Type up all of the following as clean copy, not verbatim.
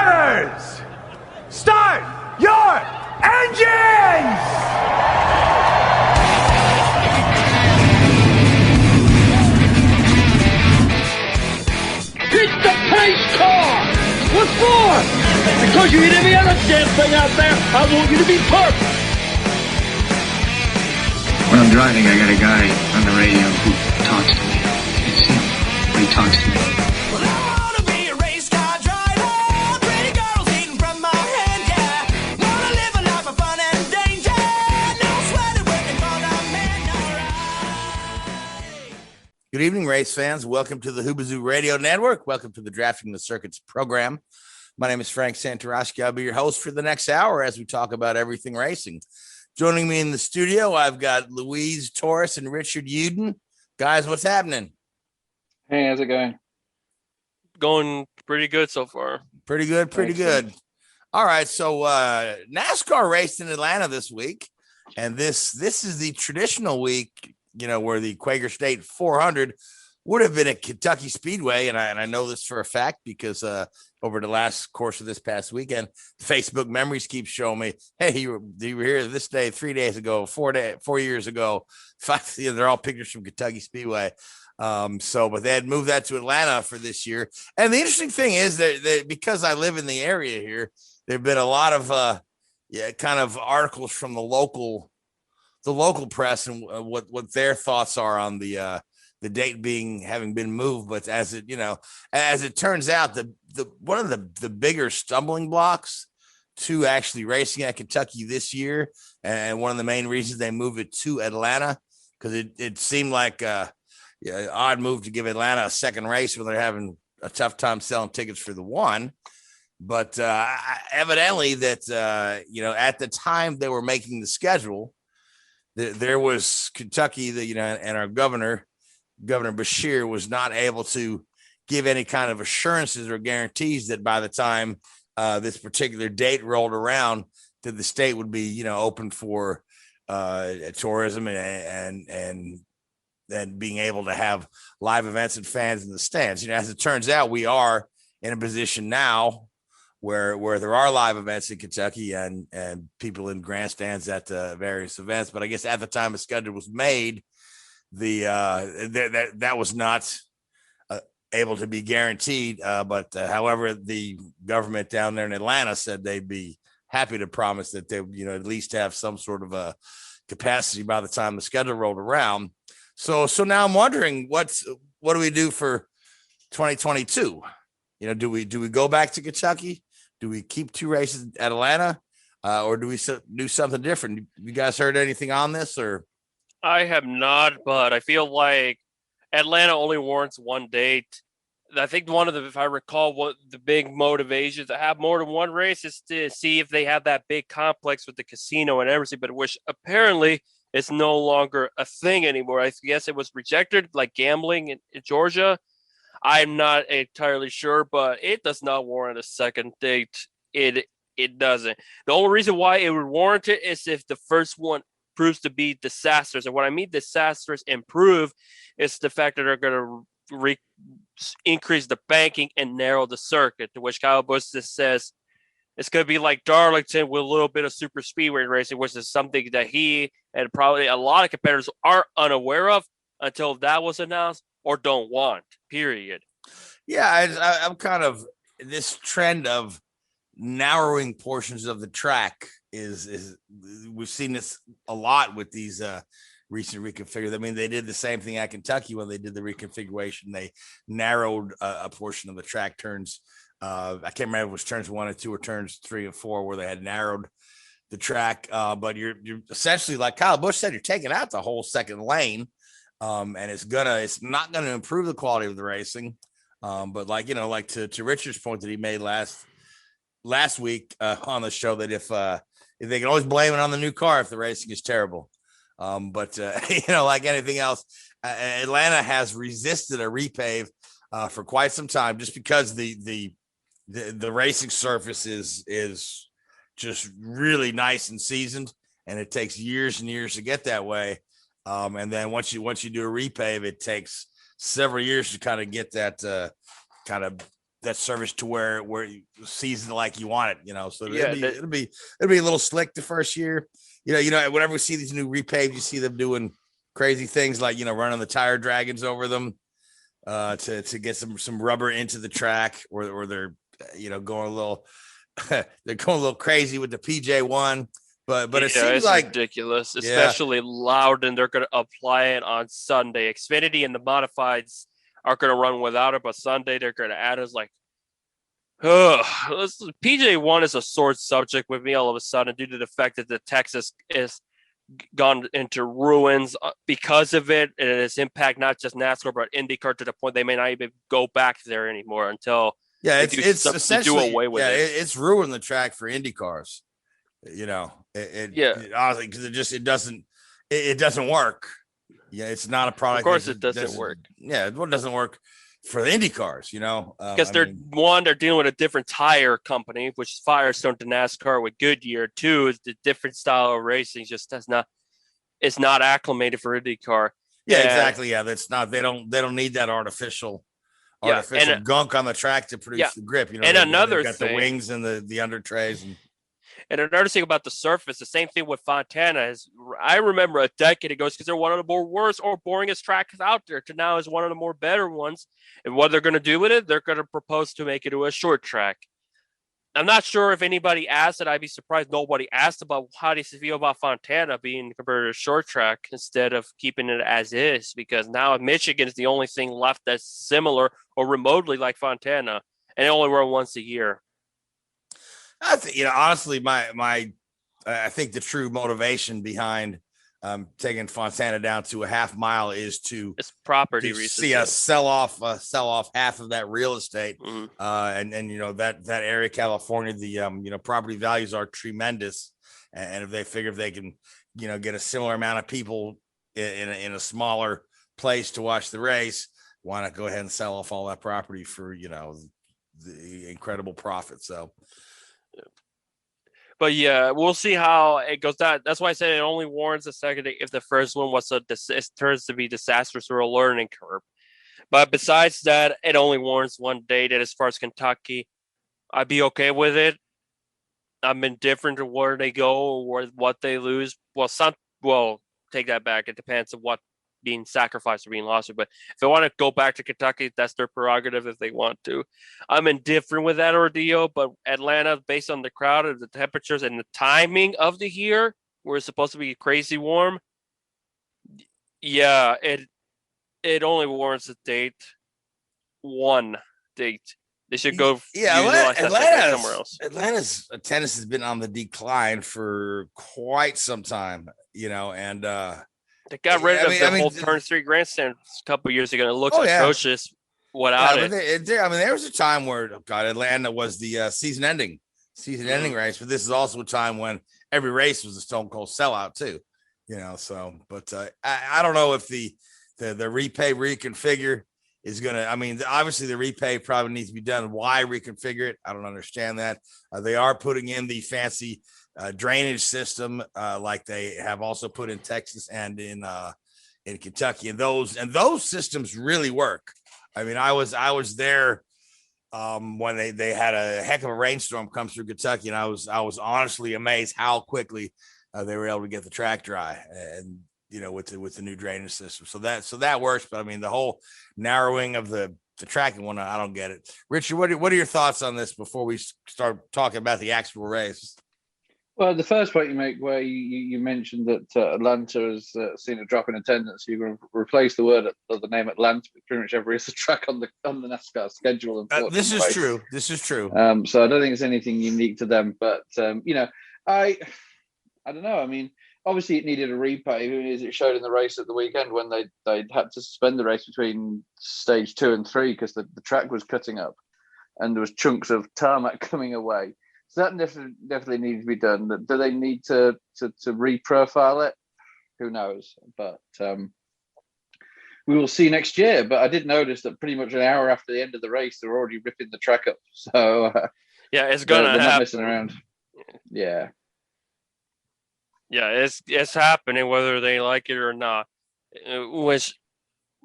Drivers, start your engines! Hit the pace car! What for? Because you hit every other damn thing out there, I want you to be perfect! When I'm driving, I got a guy on the radio who talks to me. It's him, but he talks to me. Well, I wanna be a race car driver, pretty girls eating from my hand, yeah. Wanna live a life of fun and danger, no sweating working for the man, alright. Good evening, race fans. Welcome to the Hoobazoo Radio Network. Welcome to the Drafting the Circuits program. My name is Frank Santoroski. I'll be your host for the next hour as we talk about everything racing. Joining me in the studio, I've got Louise, Torres, and Richard Youden. Guys, what's happening? Hey, how's it going? Going pretty good so far. Pretty good, pretty good. All right, so NASCAR raced in Atlanta this week, and this is the traditional week, you know, where the Quaker State 400 would have been at Kentucky Speedway, and I know this for a fact because over the last course of this past weekend, Facebook memories keep showing me, hey, you were here this day, 3 days ago, 4 years ago. They're all pictures from Kentucky Speedway. But they had moved that to Atlanta for this year. And the interesting thing is that because I live in the area here, there've been a lot of kind of articles from the local press and what their thoughts are on the date having been moved. But as it turns out, the one of the bigger stumbling blocks to actually racing at Kentucky this year, and one of the main reasons they moved it to Atlanta, because it seemed like odd move to give Atlanta a second race when they're having a tough time selling tickets for the one. But evidently that at the time they were making the schedule, there was Kentucky, and our Governor Bashir was not able to give any kind of assurances or guarantees that by the time this particular date rolled around, that the state would be, open for tourism and being able to have live events and fans in the stands. As it turns out, we are in a position now where there are live events in Kentucky and people in grandstands at various events. But I guess at the time the schedule was made, that was not able to be guaranteed. However, the government down there in Atlanta said they'd be happy to promise that they, at least have some sort of a capacity by the time the schedule rolled around. So now I'm wondering what do we do for 2022? Do we go back to Kentucky? Do we keep two races at Atlanta, or do we do something different? You guys heard anything on this, or? I have not, but I feel like Atlanta only warrants one date. I think if I recall, what the big motivations to have more than one race is to see if they have that big complex with the casino and everything, but which apparently is no longer a thing anymore. I guess it was rejected, like gambling in Georgia. I'm not entirely sure, but it does not warrant a second date. It doesn't. The only reason why it would warrant it is if the first one proves to be disastrous. And what I mean disastrous improve is the fact that they're going to increase the banking and narrow the circuit, to which Kyle Busch just says it's going to be like Darlington with a little bit of super speedway racing, which is something that he and probably a lot of competitors are unaware of until that was announced or don't want, period. Yeah, I'm kind of this trend of narrowing portions of the track is we've seen this a lot with these recent reconfigures. I mean, they did the same thing at Kentucky when they did the reconfiguration. They narrowed a portion of the track turns. I can't remember if it was turns 1 and 2 or turns 3 and 4 where they had narrowed the track. But you're essentially, like Kyle Busch said, you're taking out the whole second lane, and it's not gonna improve the quality of the racing. But like to Richard's point that he made last week on the show, that if they can always blame it on the new car if the racing is terrible. But like anything else, Atlanta has resisted a repave for quite some time, just because the racing surface is just really nice and seasoned, and it takes years and years to get that way. And then once you do a repave, it takes several years to kind of get that kind of that service to where you season like you want it, you know. So Yeah, it'll be a little slick the first year. You know, whenever we see these new repaves, you see them doing crazy things like, you know, running the tire dragons over them to get some rubber into the track, or they're, you know, going a little they're going a little crazy with the PJ1. But it seems it's like ridiculous, especially Louden. They're going to apply it on Sunday. Xfinity and the modifieds are going to run without it, but Sunday they're going to add it. Like, PJ1 is a sore subject with me all of a sudden due to the fact that the Texas is gone into ruins because of it, and its impact not just NASCAR but IndyCar, to the point they may not even go back there anymore until it's essentially do away with it. It's ruined the track for Indy cars. You know, it honestly, because it doesn't work. Yeah, it's not a product. Of course, it doesn't work. Yeah, it doesn't work for the Indy cars. You know, because they're dealing with a different tire company, which is Firestone to NASCAR with Goodyear. Two is the different style of racing just it's not acclimated for IndyCar. Yeah, exactly. Yeah, that's not. They don't need that artificial gunk on the track to produce the grip. You know, and another got thing, the wings and the under trays and another thing about the surface, the same thing with Fontana is, I remember a decade ago, because they're one of the more worst or boringest tracks out there, to now is one of the more better ones. And what they're going to do with it, they're going to propose to make it a short track. I'm not sure if anybody asked it. I'd be surprised nobody asked about how do you feel about Fontana being converted to short track instead of keeping it as is, because now Michigan is the only thing left that's similar or remotely like Fontana, and they only run once a year. I think, you know, honestly, I think the true motivation behind taking Fontana down to a half mile is it's property to see us sell off half of that real estate. Mm-hmm. And you know, that area, California, the you know, property values are tremendous, and if they figure if they can, you know, get a similar amount of people in a smaller place to watch the race, why not go ahead and sell off all that property for, you know, the incredible profit? So. But yeah, we'll see how it goes down. That's why I said it only warrants a second if the first one it turns to be disastrous or a learning curve. But besides that, it only warrants one date. And as far as Kentucky, I'd be okay with it. I'm indifferent to where they go or what they lose. Well, take that back. It depends on what being sacrificed or being lost. But if they want to go back to Kentucky, that's their prerogative if they want to. I'm indifferent with that ordeal, but Atlanta, based on the crowd and the temperatures and the timing of the year, where it's supposed to be crazy warm, yeah, it only warrants a date. One date. They should go somewhere else. Atlanta's attendance has been on the decline for quite some time, you know, and they got rid of the whole Turn 3 grandstand a couple years ago. And it looks atrocious without it. There was a time where Atlanta was the season-ending race, but this is also a time when every race was a stone cold sellout too. You know, so but I don't know if the repay reconfigure is gonna. I mean, obviously the repay probably needs to be done. Why reconfigure it? I don't understand that. They are putting in the fancy drainage system like they have also put in Texas and in Kentucky, and those systems really work. I mean, I was there when they had a heck of a rainstorm come through Kentucky, and I was honestly amazed how quickly they were able to get the track dry, and you know, with the new drainage system. So that works. But I mean, the whole narrowing of the track and whatnot, I don't get it. Richard, what are your thoughts on this before we start talking about the actual race? Well, the first point you make, where you mentioned that Atlanta has seen a drop in attendance, you're going to replace the name Atlanta with pretty much every other track on the NASCAR schedule. This is true. So I don't think it's anything unique to them. But you know, I don't know. I mean, obviously it needed a repay, as it showed in the race at the weekend when they had to suspend the race between stage 2 and 3 because the track was cutting up and there was chunks of tarmac coming away. So that definitely needs to be done. Do they need to reprofile it? Who knows? But we will see next year. But I did notice that pretty much an hour after the end of the race, they're already ripping the track up. So yeah, it's gonna happen. They're not messing around. Yeah. Yeah, it's happening whether they like it or not. Which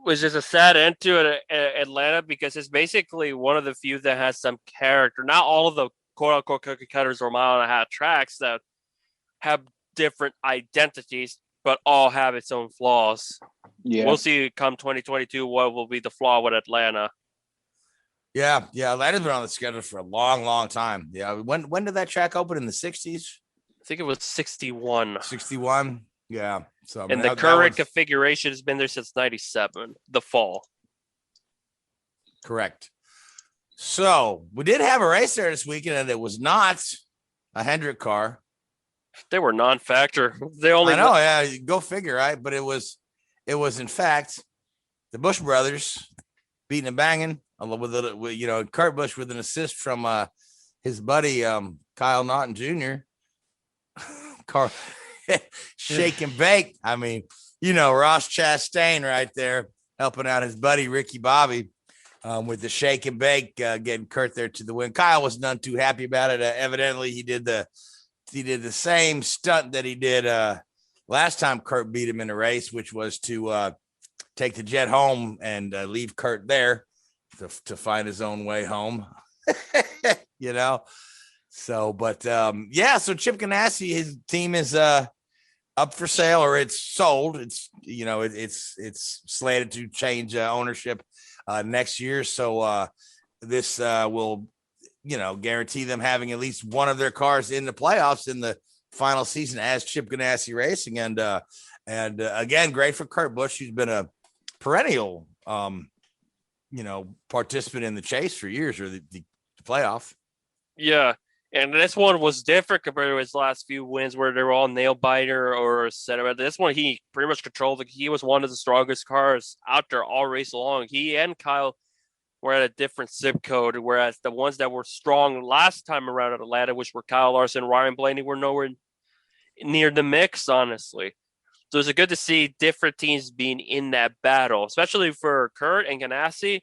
was just a sad end to it at Atlanta because it's basically one of the few that has some character. Not all of the quote unquote cookie cutters or mile and a half tracks that have different identities, but all have its own flaws. Yeah. We'll see come 2022 what will be the flaw with Atlanta. Yeah, Atlanta's been on the schedule for a long, long time. Yeah, when did that track open, in the 60s? I think it was 61. 61. Yeah. So I mean, And the that current was configuration has been there since 97, the fall. correct. So we did have a race there this weekend, and it was not a Hendrick car. They were non-factor. They only I know, yeah, go figure, right? But it was in fact the Busch brothers beating and banging, with Kurt Busch with an assist from his buddy Kyle Naughton Jr. Car shake and bake. I mean, Ross Chastain right there helping out his buddy Ricky Bobby with the shake and bake, getting Kurt there to the win. Kyle was none too happy about it. Evidently, he did the same stunt that he did last time Kurt beat him in a race, which was to take the jet home and leave Kurt there to find his own way home. So, but so Chip Ganassi, his team is up for sale, or it's sold. It's it's slated to change ownership next year. So this will guarantee them having at least one of their cars in the playoffs in the final season as Chip Ganassi Racing. And again, great for Kurt Busch, who's been a perennial participant in the chase for years, or the playoff. Yeah. And this one was different compared to his last few wins where they were all nail biter or etc. This one, he pretty much controlled. He was one of the strongest cars out there all race long. He and Kyle were at a different zip code, whereas the ones that were strong last time around at Atlanta, which were Kyle Larson, Ryan Blaney, were nowhere near the mix, honestly. So it's good to see different teams being in that battle, especially for Kurt and Ganassi.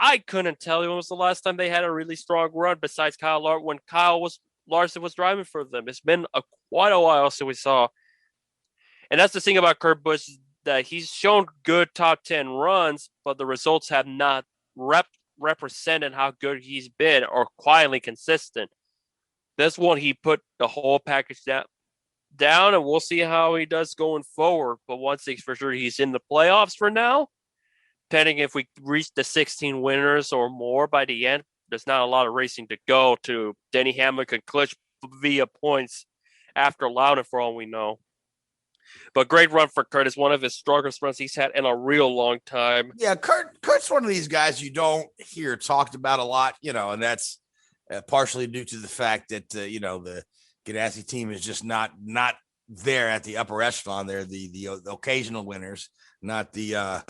I couldn't tell you when was the last time they had a really strong run besides when Larson was driving for them. It's been quite a while since we saw. And that's the thing about Kurt Busch, that he's shown good top 10 runs, but the results have not represented how good he's been or quietly consistent. This one, he put the whole package down, and we'll see how he does going forward. But one thing's for sure, he's in the playoffs for now. Depending if we reach the 16 winners or more by the end, there's not a lot of racing to go to. Denny Hamlin could clutch via points after Louden for all we know. But great run for Kurt. Is one of his strongest runs he's had in a real long time. Yeah, Kurt's one of these guys you don't hear talked about a lot, and that's partially due to the fact that, the Ganassi team is just not there at the upper echelon. They're the occasional winners, not the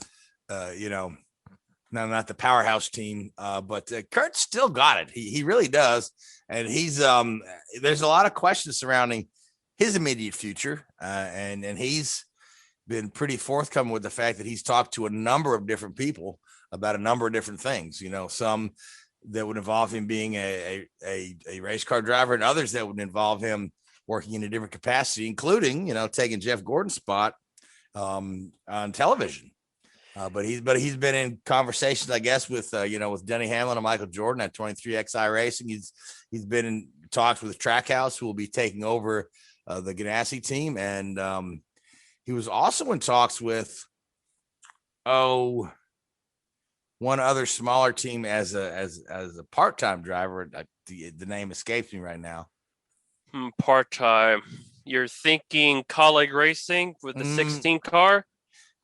not the powerhouse team, but Kurt still got it. He really does. And he's there's a lot of questions surrounding his immediate future. And he's been pretty forthcoming with the fact that he's talked to a number of different people about a number of different things, some that would involve him being a race car driver, and others that would involve him working in a different capacity, including, taking Jeff Gordon's spot on television. But he's been in conversations, I guess, with Denny Hamlin and Michael Jordan at 23XI Racing. He's been in talks with Trackhouse, who will be taking over the Ganassi team, and he was also in talks with one other smaller team as a part-time driver. The name escapes me right now. Part-time. You're thinking Colleague Racing with the 16 car?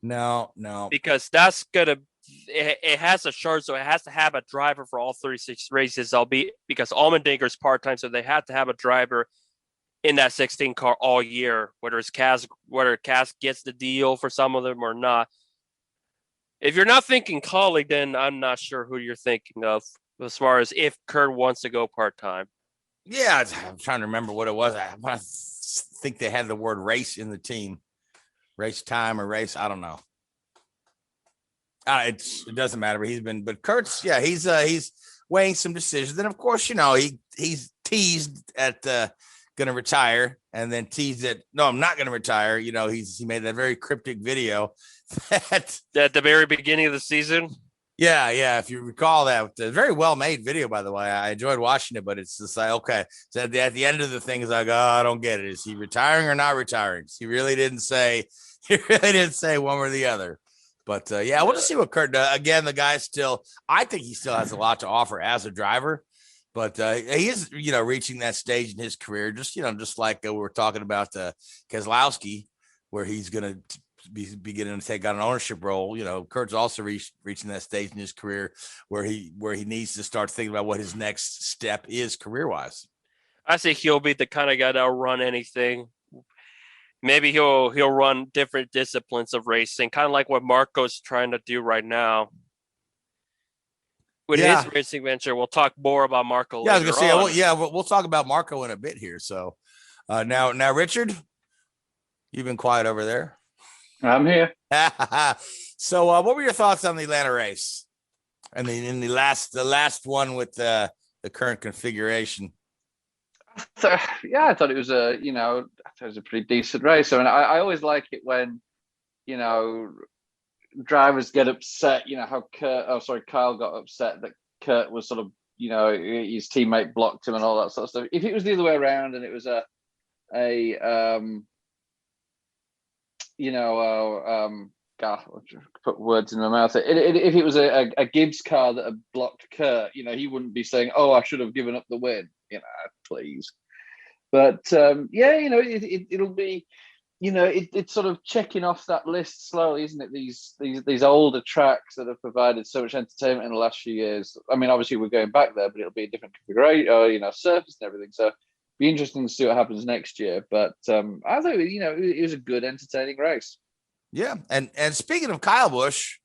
No, because that's it has a chart, so it has to have a driver for all 36 races, albeit because Allmendinger's part-time, so they have to have a driver in that 16 car all year, whether Cass gets the deal for some of them or not. If you're not thinking Colleague, then I'm not sure who you're thinking of as far as if Kurt wants to go part-time. Yeah, I'm trying to remember what it was. I think they had the word race in the team. Race time or race, I don't know. It doesn't matter. But Kurt's, he's weighing some decisions. Then of course, he's teased at going to retire, and then teased that no, I'm not going to retire. He made that very cryptic video that At the very beginning of the season. yeah. If you recall that, very well made video, by the way. I enjoyed watching it, but it's just like, okay. So at the end of the thing is like, oh, I don't get it. Is he retiring or not retiring? He really didn't say. He really didn't say one or the other. But yeah, I want to see what Kurt does. Again, the guy still, I think he still has a lot to offer as a driver. But he is, reaching that stage in his career, just like we were talking about Keselowski, where he's going to be beginning to take on an ownership role. Kurt's also reaching that stage in his career where he needs to start thinking about what his next step is career wise. I say he'll be the kind of guy that'll run anything. Maybe he'll run different disciplines of racing, kind of like what Marco's trying to do right now. With his racing venture, we'll talk more about Marco. Yeah, I was gonna say, we'll talk about Marco in a bit here. So, now, Richard, you've been quiet over there. I'm here. So, what were your thoughts on the Atlanta race, and in the last one with the current configuration? So, I thought it was a pretty decent race. I mean, I always like it when drivers get upset, how Kyle got upset that Kurt was sort of, his teammate blocked him and all that sort of stuff. If it was the other way around and it was put words in my mouth. If it was a Gibbs car that had blocked Kurt, he wouldn't be saying, "Oh, I should have given up the win," please. But it'll be. It's sort of checking off that list slowly, isn't it? These older tracks that have provided so much entertainment in the last few years. I mean, obviously we're going back there, but it'll be a different configuration, surface and everything. So, be interesting to see what happens next year. But I thought it was a good, entertaining race. Yeah, and speaking of Kyle Busch,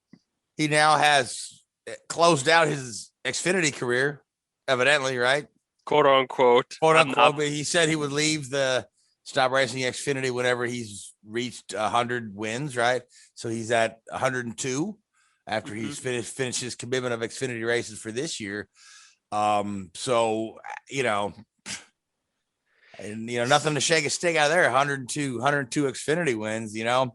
he now has closed out his Xfinity career, evidently, right? Quote unquote. But he said he would stop racing Xfinity whenever he's reached 100 wins, right? So he's at 102 after he's finished his commitment of Xfinity races for this year. So nothing to shake a stick out of there. 102 Xfinity wins, and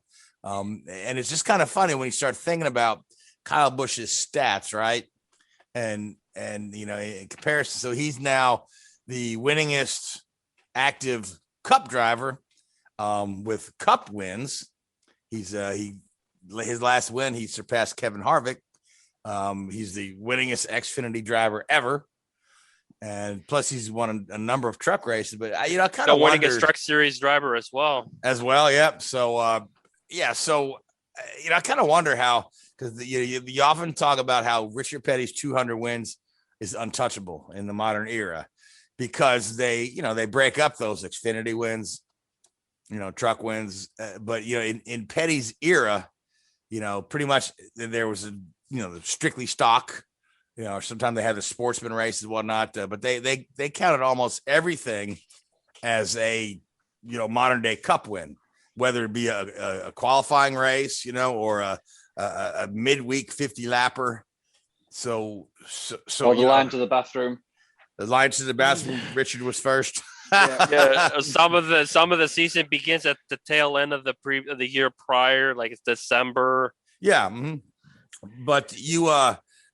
it's just kind of funny when you start thinking about Kyle Busch's stats, right? And in comparison, so he's now the winningest active Cup driver with Cup wins. His last win, he surpassed Kevin Harvick. He's the winningest Xfinity driver ever, and plus he's won a number of truck races. But I kind of winningest truck series driver as well. Yep. So I kind of wonder how, because you often talk about how Richard Petty's 200 wins is untouchable in the modern era, because they break up those Xfinity wins, truck wins. But, in Petty's era, pretty much there was the strictly stock, sometimes they had the sportsman races and whatnot, but they counted almost everything as a, modern day Cup win, whether it be a qualifying race, or a midweek 50 lapper. So or the line to the bathroom. The line to the bathroom. Richard was first. Some of the season begins at the tail end of the year prior, like it's December. Yeah, but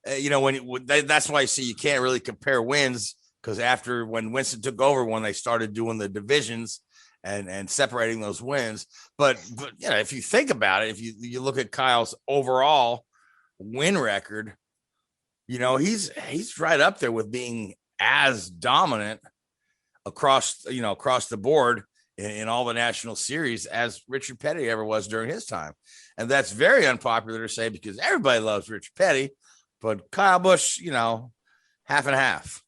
that's why I see you can't really compare wins, because after when Winston took over, when they started doing the divisions and separating those wins, but if you think about it, if you look at Kyle's overall win record, he's right up there with being as dominant across the board in all the national series as Richard Petty ever was during his time. And that's very unpopular to say, because everybody loves Richard Petty, but Kyle Busch, half and half.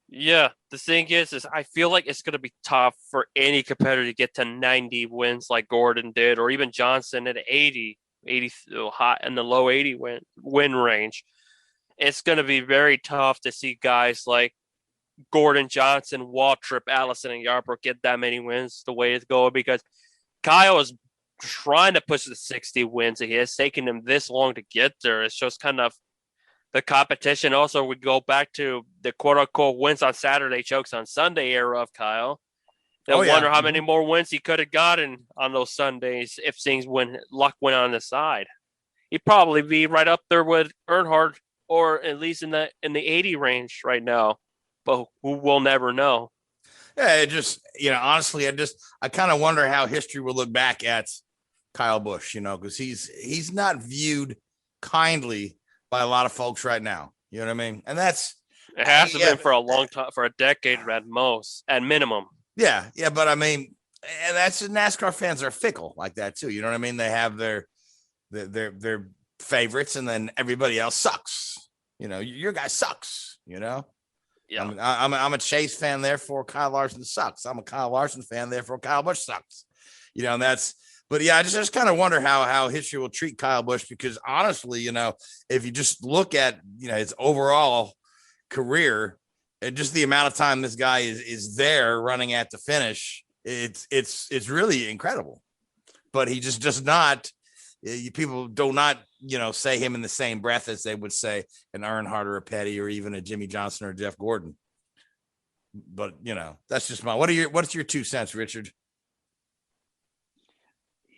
Yeah, the thing is I feel like it's going to be tough for any competitor to get to 90 wins like Gordon did, or even Johnson at 80 hot in the low 80 win range. It's going to be very tough to see guys like Gordon, Johnson, Waltrip, Allison, and Yarbrough get that many wins the way it's going, because Kyle is trying to push the 60 wins. It has taken him this long to get there. It's just kind of the competition. Also, we go back to the quote-unquote wins on Saturday, chokes on Sunday era of Kyle. They'll Oh, yeah. wonder how many more wins he could have gotten on those Sundays if luck went on his side. He'd probably be right up there with Earnhardt, or at least in the 80 range right now. But who will never know? Yeah, it just, honestly, I kind of wonder how history will look back at Kyle Busch, because he's not viewed kindly by a lot of folks right now. You know what I mean? And it has been for a long time, for a decade at most, at minimum. Yeah, but I mean, and that's NASCAR fans are fickle like that too. You know what I mean? They have their favorites, and then everybody else sucks. Your guy sucks. Yeah. I'm a Chase fan, therefore Kyle Larson sucks. I'm a Kyle Larson fan, therefore Kyle Busch sucks. And that's. But yeah, I just kind of wonder how history will treat Kyle Busch, because honestly, if you just look at his overall career and just the amount of time this guy is there running at the finish, it's really incredible. But he just does not. People do not say him in the same breath as they would say an Earnhardt or a Petty or even a Jimmy Johnson or Jeff Gordon. But that's just what's your 2 cents, Richard?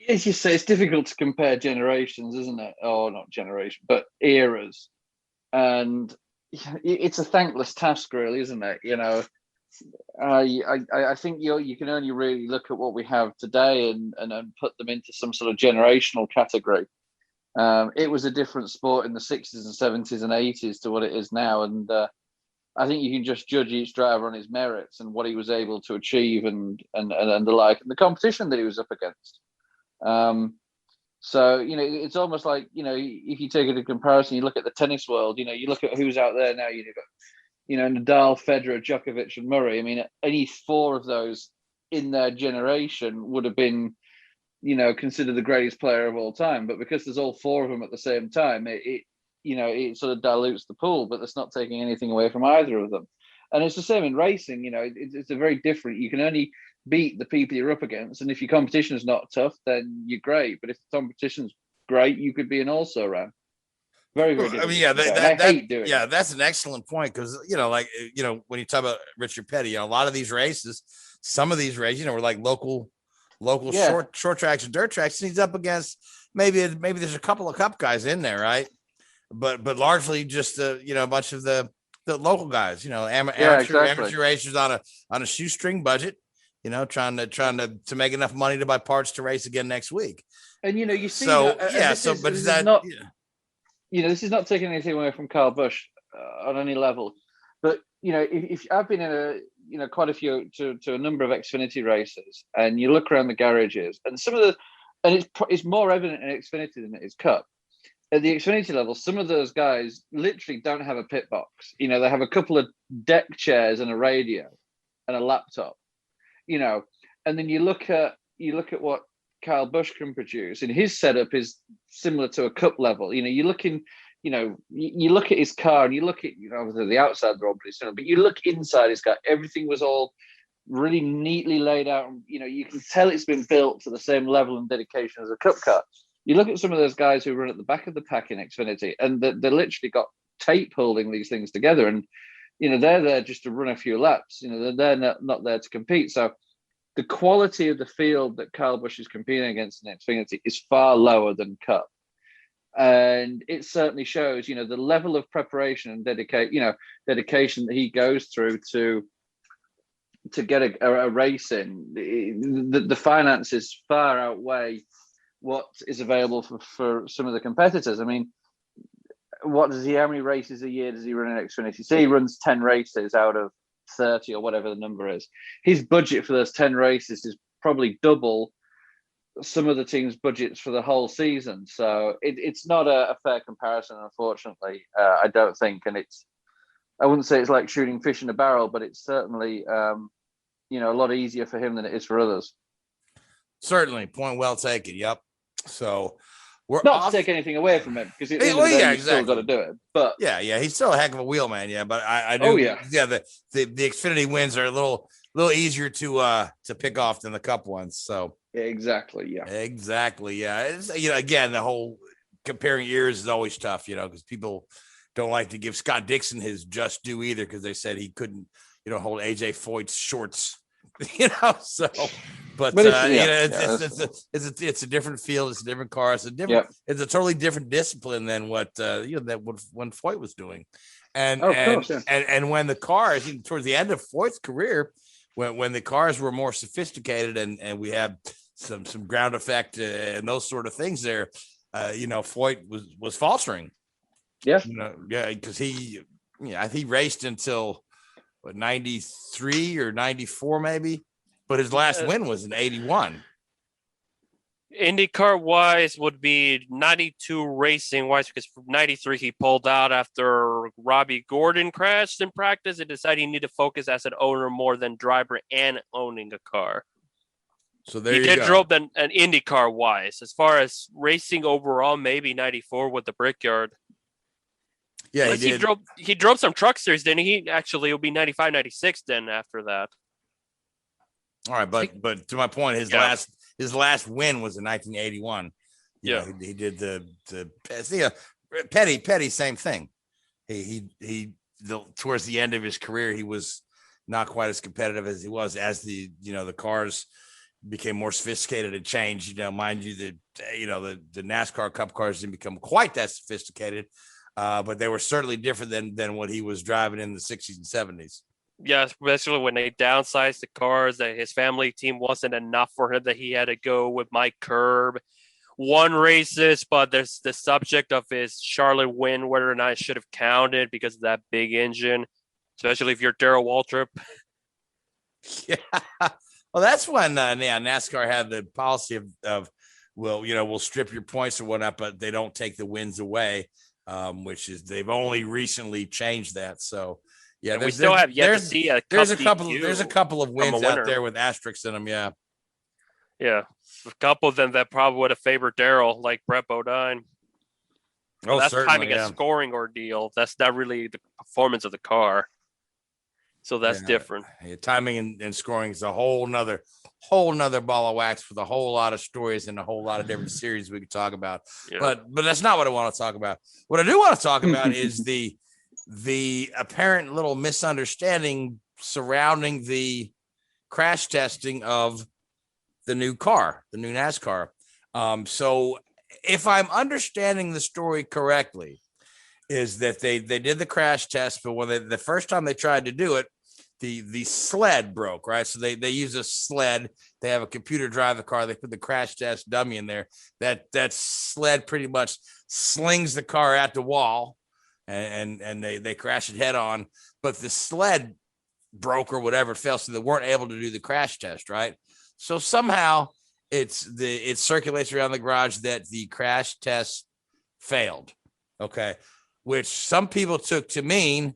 As you say, it's difficult to compare generations, isn't it? Oh, not generation, but eras. And it's a thankless task, really, isn't it? I think you can only really look at what we have today and put them into some sort of generational category. It was a different sport in the 60s and 70s and 80s to what it is now. And I think you can just judge each driver on his merits and what he was able to achieve and the like, and the competition that he was up against. So it's almost like if you take it in comparison, you look at the tennis world. You look at who's out there now. You've got Nadal, Federer, Djokovic, and Murray. I mean, any 4 of those in their generation would have been considered the greatest player of all time. But because there's all 4 of them at the same time, it sort of dilutes the pool. But that's not taking anything away from either of them. And it's the same in racing. It's a very different. You can only beat the people you're up against, and if your competition is not tough, then you're great. But if the competition's great, you could be an also ran. Very, very different. I mean, that's an excellent point, because when you talk about Richard Petty, a lot of these races, some of these races, were like local short tracks and dirt tracks, and he's up against maybe there's a couple of cup guys in there, right? But largely just a bunch of the local guys, amateur racers on a shoestring budget. Trying to make enough money to buy parts to race again next week. And you see, this is not taking anything away from Kyle Busch on any level, but if I've been in quite a few to a number of Xfinity races, and you look around the garages, and it's more evident in Xfinity than it is Cup. At the Xfinity level, some of those guys literally don't have a pit box. They have a couple of deck chairs and a radio and a laptop. And then you look at what Kyle Busch can produce, and his setup is similar to a Cup level. You look at his car, and you look at obviously the outside they're all pretty similar, but you look inside his car, everything was all really neatly laid out. You can tell it's been built to the same level and dedication as a Cup car. You look at some of those guys who run at the back of the pack in Xfinity, and they literally got tape holding these things together, and they're there just to run a few laps. They're not there to compete. So the quality of the field that Kyle Busch is competing against in Xfinity is far lower than Cup. And it certainly shows, the level of preparation and dedication that he goes through to get a race in. The finances far outweigh what is available for some of the competitors. I mean, how many races a year does he run in Xfinity? Say he runs 10 races out of 30 or whatever the number is. His budget for those 10 races is probably double some of the team's budgets for the whole season. So it's not a fair comparison, unfortunately. I don't think. And I wouldn't say it's like shooting fish in a barrel, but it's certainly, a lot easier for him than it is for others. Certainly. Point well taken. Yep. So we're not to take anything away from him, because he's still got to do it. But he's still a heck of a wheelman. Yeah, but I do. The Xfinity wins are a little easier to pick off than the Cup ones. So exactly. Yeah. It's, again, the whole comparing ears is always tough. Because people don't like to give Scott Dixon his just due either, because they said he couldn't hold AJ Foyt's shorts So. But it's a different field. It's a different car. It's a different. It's a totally different discipline than what when Foyt was doing, and when the cars towards the end of Foyt's career, when the cars were more sophisticated and we had some ground effect and those sort of things there, Foyt was faltering. Because he raced until 93 or 94 maybe. But his last win was in 81. IndyCar wise would be 92 racing wise, because from 93 he pulled out after Robbie Gordon crashed in practice and decided he needed to focus as an owner more than driver and owning a car. So there he you did go. drove an IndyCar wise. As far as racing overall, maybe 94 with the Brickyard. Yeah, he did. He drove some truck series, then he actually will be 95, 96 then after that. All right, but to my point, his last win was in 1981. He did the Petty same thing. He towards the end of his career, he was not quite as competitive as he was as the cars became more sophisticated and changed. Mind you, the NASCAR Cup cars didn't become quite that sophisticated, but they were certainly different than what he was driving in the 60s and 70s. Yeah, especially when they downsized the cars, that his family team wasn't enough for him, that he had to go with Mike Curb. Won races, but there's the subject of his Charlotte win, whether or not it should have counted because of that big engine, especially if you're Darrell Waltrip. Yeah. Well, that's when NASCAR had the policy of we'll strip your points or whatnot, but they don't take the wins away, which is they've only recently changed that. So. Yeah, we still have yet to see there's a couple of wins out there with asterisks in them. Yeah, a couple of them that probably would have favored Darrell, like Brett Bodine. Oh, that's certainly, timing a scoring ordeal. That's not really the performance of the car, so that's different. Yeah, timing and scoring is a whole nother ball of wax with a whole lot of stories and a whole lot of different series we could talk about. Yeah. But that's not what I want to talk about. What I do want to talk about is the apparent little misunderstanding surrounding the crash testing of the new car, the new NASCAR. So if I'm understanding the story correctly, is that they did the crash test, but when the first time they tried to do it, the sled broke, right? So they use a sled. They have a computer drive the car. They put the crash test dummy in there. That sled pretty much slings the car at the wall. And they crashed it head on, but the sled broke or whatever, it fell, so they weren't able to do the crash test, right? So somehow it circulates around the garage that the crash test failed, okay, which some people took to mean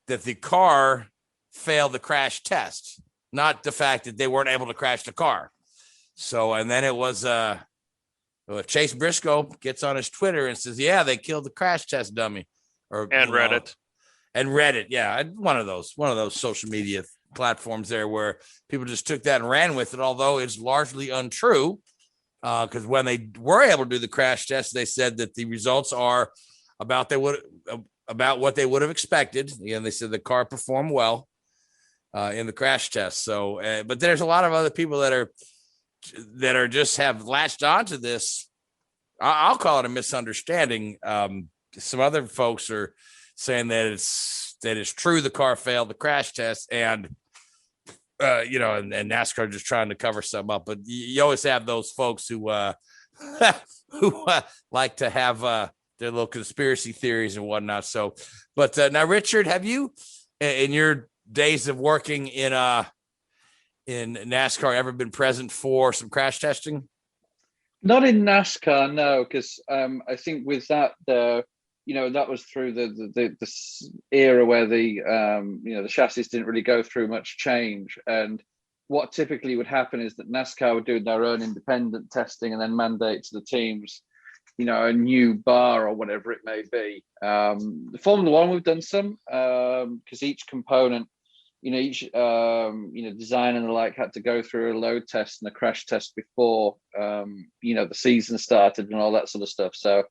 that the car failed the crash test, not the fact that they weren't able to crash the car. So, and then it was Chase Briscoe gets on his Twitter and says, yeah, they killed the crash test dummy. Reddit. And Reddit, yeah, one of those social media platforms there where people just took that and ran with it, although it's largely untrue. Because when they were able to do the crash test, they said that the results are about what they would have expected. Again, they said the car performed well in the crash test. So, but there's a lot of other people that are just have latched onto this. I'll call it a misunderstanding. Some other folks are saying that it's true the car failed the crash test, and and NASCAR just trying to cover something up. But you always have those folks who like to have their little conspiracy theories and whatnot. So, but now, Richard, have you, in your days of working in NASCAR, ever been present for some crash testing? Not in NASCAR, no, because I think with that that was through the era where the chassis didn't really go through much change. And what typically would happen is that NASCAR would do their own independent testing and then mandate to the teams, a new bar or whatever it may be. The Formula One, we've done some because each component, each design and the like had to go through a load test and a crash test before the season started and all that sort of stuff. So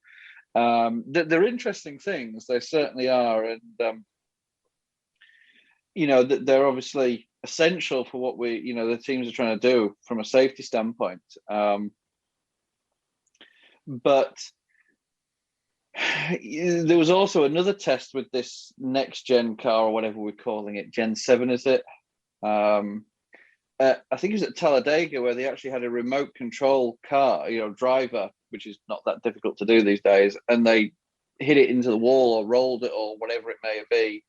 they're interesting things. They certainly are, and they're obviously essential for what the teams are trying to do from a safety standpoint. But there was also another test with this next gen car, or whatever we're calling it, Gen 7, is it? I think it was at Talladega, where they actually had a remote control car, driver, which is not that difficult to do these days, and they hit it into the wall or rolled it or whatever it may be.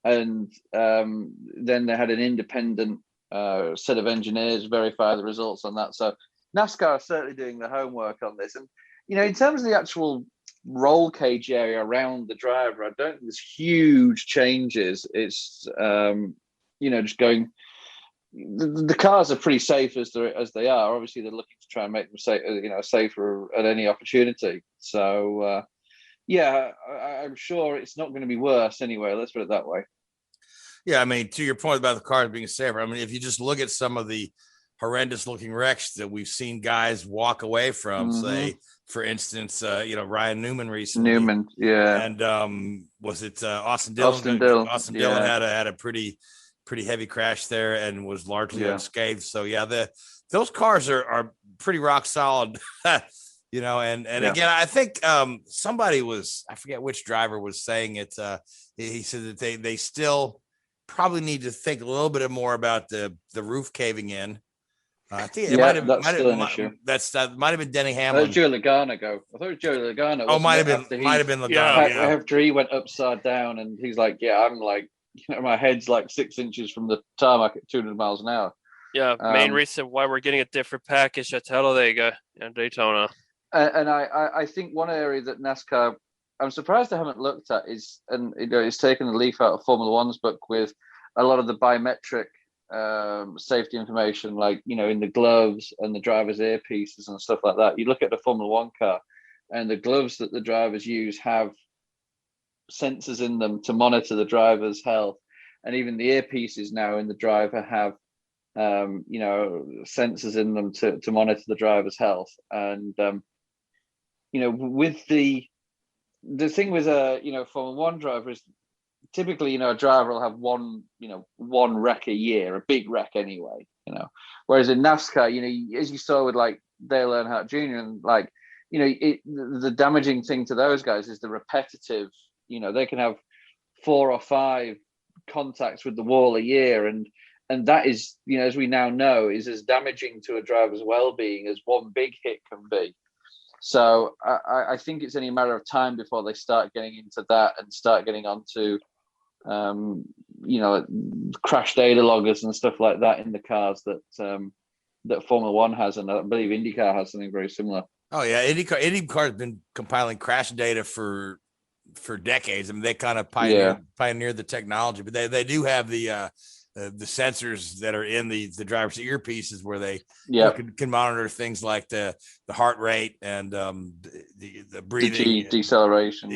And then they had an independent set of engineers verify the results on that. So NASCAR are certainly doing the homework on this. And, in terms of the actual roll cage area around the driver, I don't think there's huge changes. It's, just going, the cars are pretty safe as they are. Obviously, they're looking to try and make them safer at any opportunity. So, I'm sure it's not going to be worse anyway. Let's put it that way. Yeah, I mean, to your point about the cars being safer, I mean, if you just look at some of the horrendous looking wrecks that we've seen guys walk away from, say, for instance, Ryan Newman recently. Yeah. And was it Austin Dillon? Austin Dillon had a pretty heavy crash there and was largely unscathed. So those cars are pretty rock solid. And again, I think somebody I forget which driver was saying it. He said that they still probably need to think a little bit more about the roof caving in. I think it might have been Denny Hamlin. I thought Joe Logano I thought Joe Logano. Oh, might have been Logano. After he went upside down, and he's like, I'm like, my head's like 6 inches from the tarmac at 200 miles an hour. Yeah, main reason why we're getting a different package at Talladega and Daytona. And I think one area that NASCAR, I'm surprised I haven't looked at, is, and it's taken a leaf out of Formula One's book with a lot of the biometric safety information, like in the gloves and the driver's earpieces and stuff like that. You look at the Formula One car, and the gloves that the drivers use have sensors in them to monitor the driver's health, and even the earpieces now in the driver have sensors in them to monitor the driver's health. And with the thing with a Formula One driver is typically a driver will have one wreck a year, a big wreck anyway, whereas in NASCAR, as you saw with like Dale Earnhardt Jr. and like the damaging thing to those guys is the repetitive. They can have 4 or 5 contacts with the wall a year, and that is, as we now know, is as damaging to a driver's well-being as one big hit can be. So I think it's only a matter of time before they start getting into that and start getting onto, crash data loggers and stuff like that in the cars that Formula One has, and I believe IndyCar has something very similar. Oh yeah, IndyCar has been compiling crash data for decades. I mean, they kind of pioneered the technology, but they do have the sensors that are in the driver's earpieces where they can monitor things like the heart rate and the breathing, deceleration.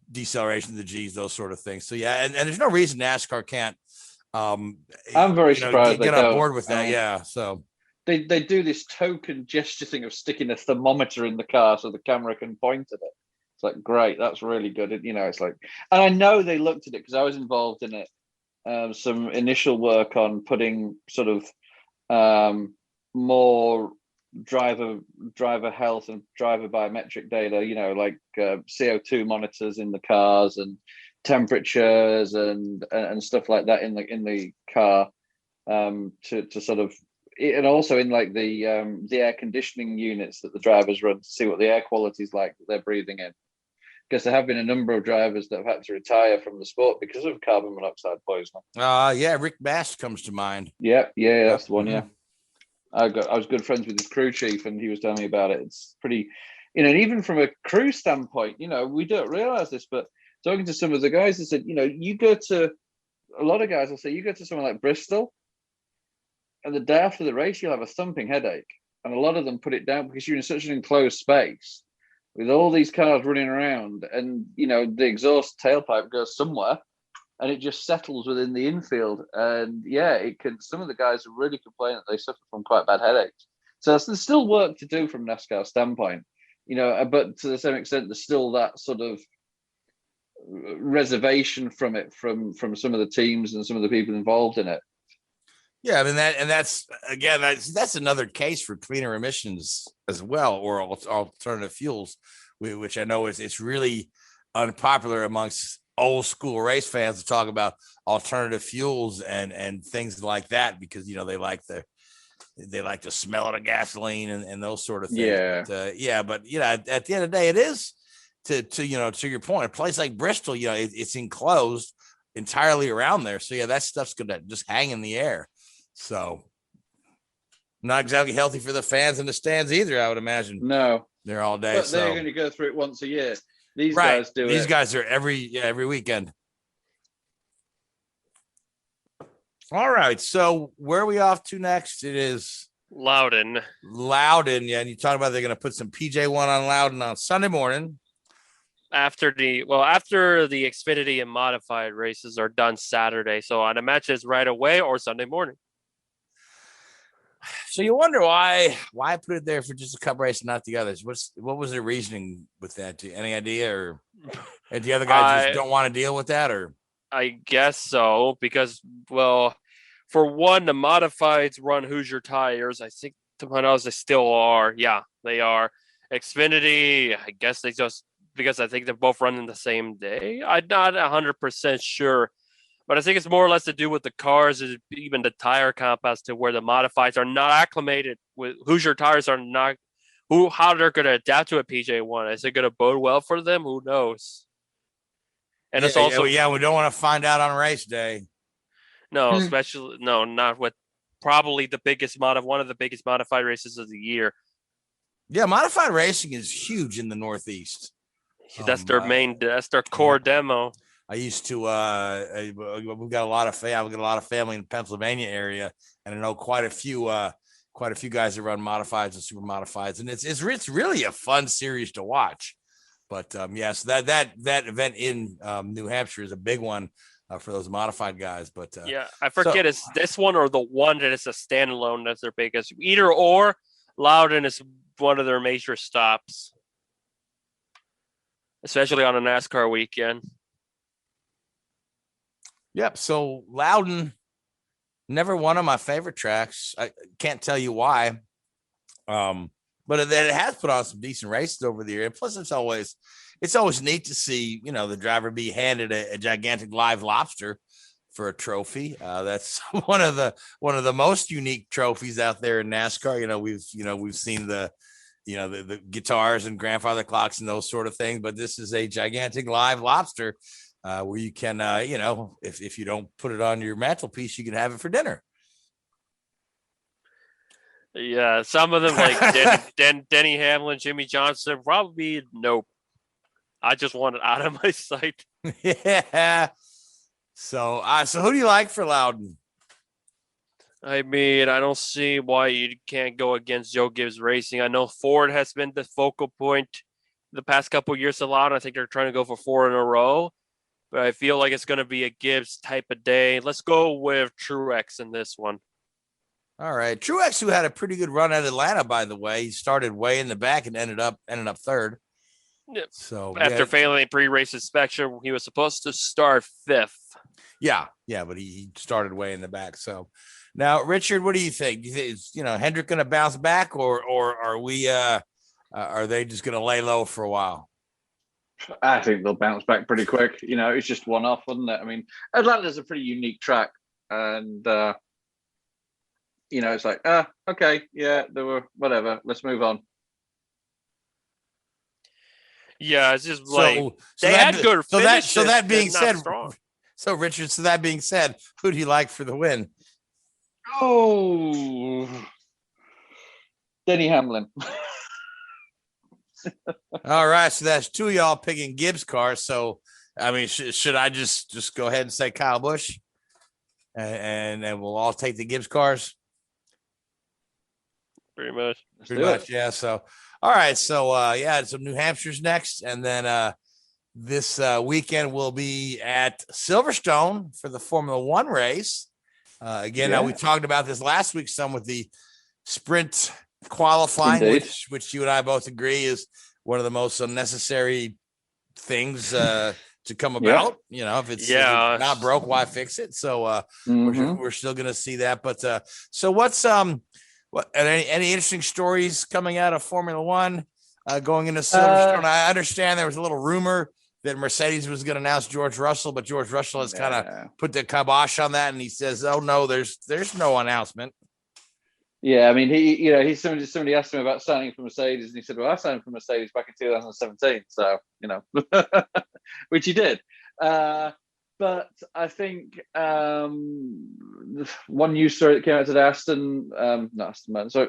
Deceleration, the G's, those sort of things. So and there's no reason NASCAR can't. I'm very surprised get on board with that. So they do this token gesture thing of sticking a thermometer in the car so the camera can point at it. It's like, great, that's really good. It's like, and I know they looked at it because I was involved in it. Some initial work on putting sort of more driver health and driver biometric data, like CO2 monitors in the cars and temperatures and stuff like that in the car, to sort of, and also in like the air conditioning units that the drivers run to see what the air quality is like that they're breathing in. Because there have been a number of drivers that have had to retire from the sport because of carbon monoxide poisoning. Rick Bass comes to mind. Yeah, that's the one. Yeah, I was good friends with his crew chief, and he was telling me about it. It's pretty, and even from a crew standpoint, we don't realize this, but talking to some of the guys, they said, you go to a lot of guys will say you go to somewhere like Bristol, and the day after the race, you'll have a thumping headache, and a lot of them put it down because you're in such an enclosed space with all these cars running around, and the exhaust tailpipe goes somewhere, and it just settles within the infield. And it can. Some of the guys are really complaining that they suffer from quite bad headaches. So there's still work to do from NASCAR standpoint, but to the same extent, there's still that sort of reservation from it from some of the teams and some of the people involved in it. Yeah, I mean that's another case for cleaner emissions as well, or alternative fuels, which I know it's really unpopular amongst old school race fans to talk about alternative fuels and things like that, because they like the smell of the gasoline and those sort of things. Yeah, but at the end of the day, it is to your point, a place like Bristol, it's enclosed entirely around there, so that stuff's gonna just hang in the air. So not exactly healthy for the fans in the stands either, I would imagine. No, they're all day. But they're going to go through it once a year. These right. guys do it. These guys are every weekend. All right. So where are we off to next? It is Louden. Yeah. And you talk about they're going to put some PJ1 on Louden on Sunday morning. After the Xfinity and modified races are done Saturday. So I'd imagine it's right away or Sunday morning. So you wonder why I put it there for just a cup race and not the others. What was the reasoning with that? Any idea, or the other guys just don't want to deal with that, or? I guess so, because for one, the modifieds run Hoosier tires. I think to my knowledge they still are. Yeah, they are. Xfinity, I guess they just, because I think they're both running the same day. I'm not 100% sure. But I think it's more or less to do with the cars, even the tire comp, as to where the modifieds are not acclimated with Hoosier tires are not how they're going to adapt to a PJ1. Is it going to bode well for them? Who knows? And it's also we don't want to find out on race day. No, especially not with probably one of the biggest modified races of the year. Yeah, modified racing is huge in the Northeast. That's their core demo. I used to, we've got a lot of family in the Pennsylvania area, and I know quite a few guys that run modifieds and super modifieds, and it's really a fun series to watch. But so that event in New Hampshire is a big one for those modified guys. But I forget it's this one or the one that is a standalone that's their biggest. Either or, Loudon is one of their major stops, especially on a NASCAR weekend. Yep. So Loudon, never one of my favorite tracks. I can't tell you why. But it has put on some decent races over the year. And plus it's always neat to see, the driver be handed a gigantic live lobster for a trophy. That's one of the most unique trophies out there in NASCAR. We've seen the guitars and grandfather clocks and those sort of things, but this is a gigantic live lobster. Where you can, if you don't put it on your mantelpiece, you can have it for dinner. Yeah, some of them like Denny Hamlin, Jimmy Johnson, probably nope. I just want it out of my sight. Yeah. So who do you like for Loudon? I mean, I don't see why you can't go against Joe Gibbs Racing. I know Ford has been the focal point the past couple of years a lot. I think they're trying to go for 4 in a row. But I feel like it's going to be a Gibbs type of day. Let's go with Truex in this one. All right. Truex, who had a pretty good run at Atlanta, by the way. He started way in the back and ended up third. Yeah. So after failing pre-race inspection, he was supposed to start 5th. Yeah, but he started way in the back. So now, Richard, what do you think? Do you think is Hendrick going to bounce back, or are we are they just going to lay low for a while? I think they'll bounce back pretty quick. It's just one off, wasn't it? I mean, Atlanta's a pretty unique track, and it's like, okay, yeah, there were whatever. Let's move on. Yeah, it's just they had good finishes. So that being said, strong. So Richard, that being said, who do you like for the win? Oh, Denny Hamlin. All right, so that's 2 of y'all picking Gibbs cars. So, I mean, should I just go ahead and say Kyle Busch, and we'll all take the Gibbs cars? Pretty much. Pretty much, yeah. So, all right, so some New Hampshire's next, and then this weekend we'll be at Silverstone for the Formula One race. Now we talked about this last week some with the sprint qualifying, which you and I both agree is one of the most unnecessary things to to come about. You know, if it's not broke, why fix it? So we're still going to see that. But so what's any interesting stories coming out of Formula One going into Silverstone? I understand there was a little rumor that Mercedes was going to announce George Russell, but George Russell has kind of put the kibosh on that, and he says, "Oh no, there's no announcement." Yeah, I mean, he somebody asked him about signing for Mercedes, and he said, "Well, I signed for Mercedes back in 2017, so you know," which he did. But I think one news story that came out today,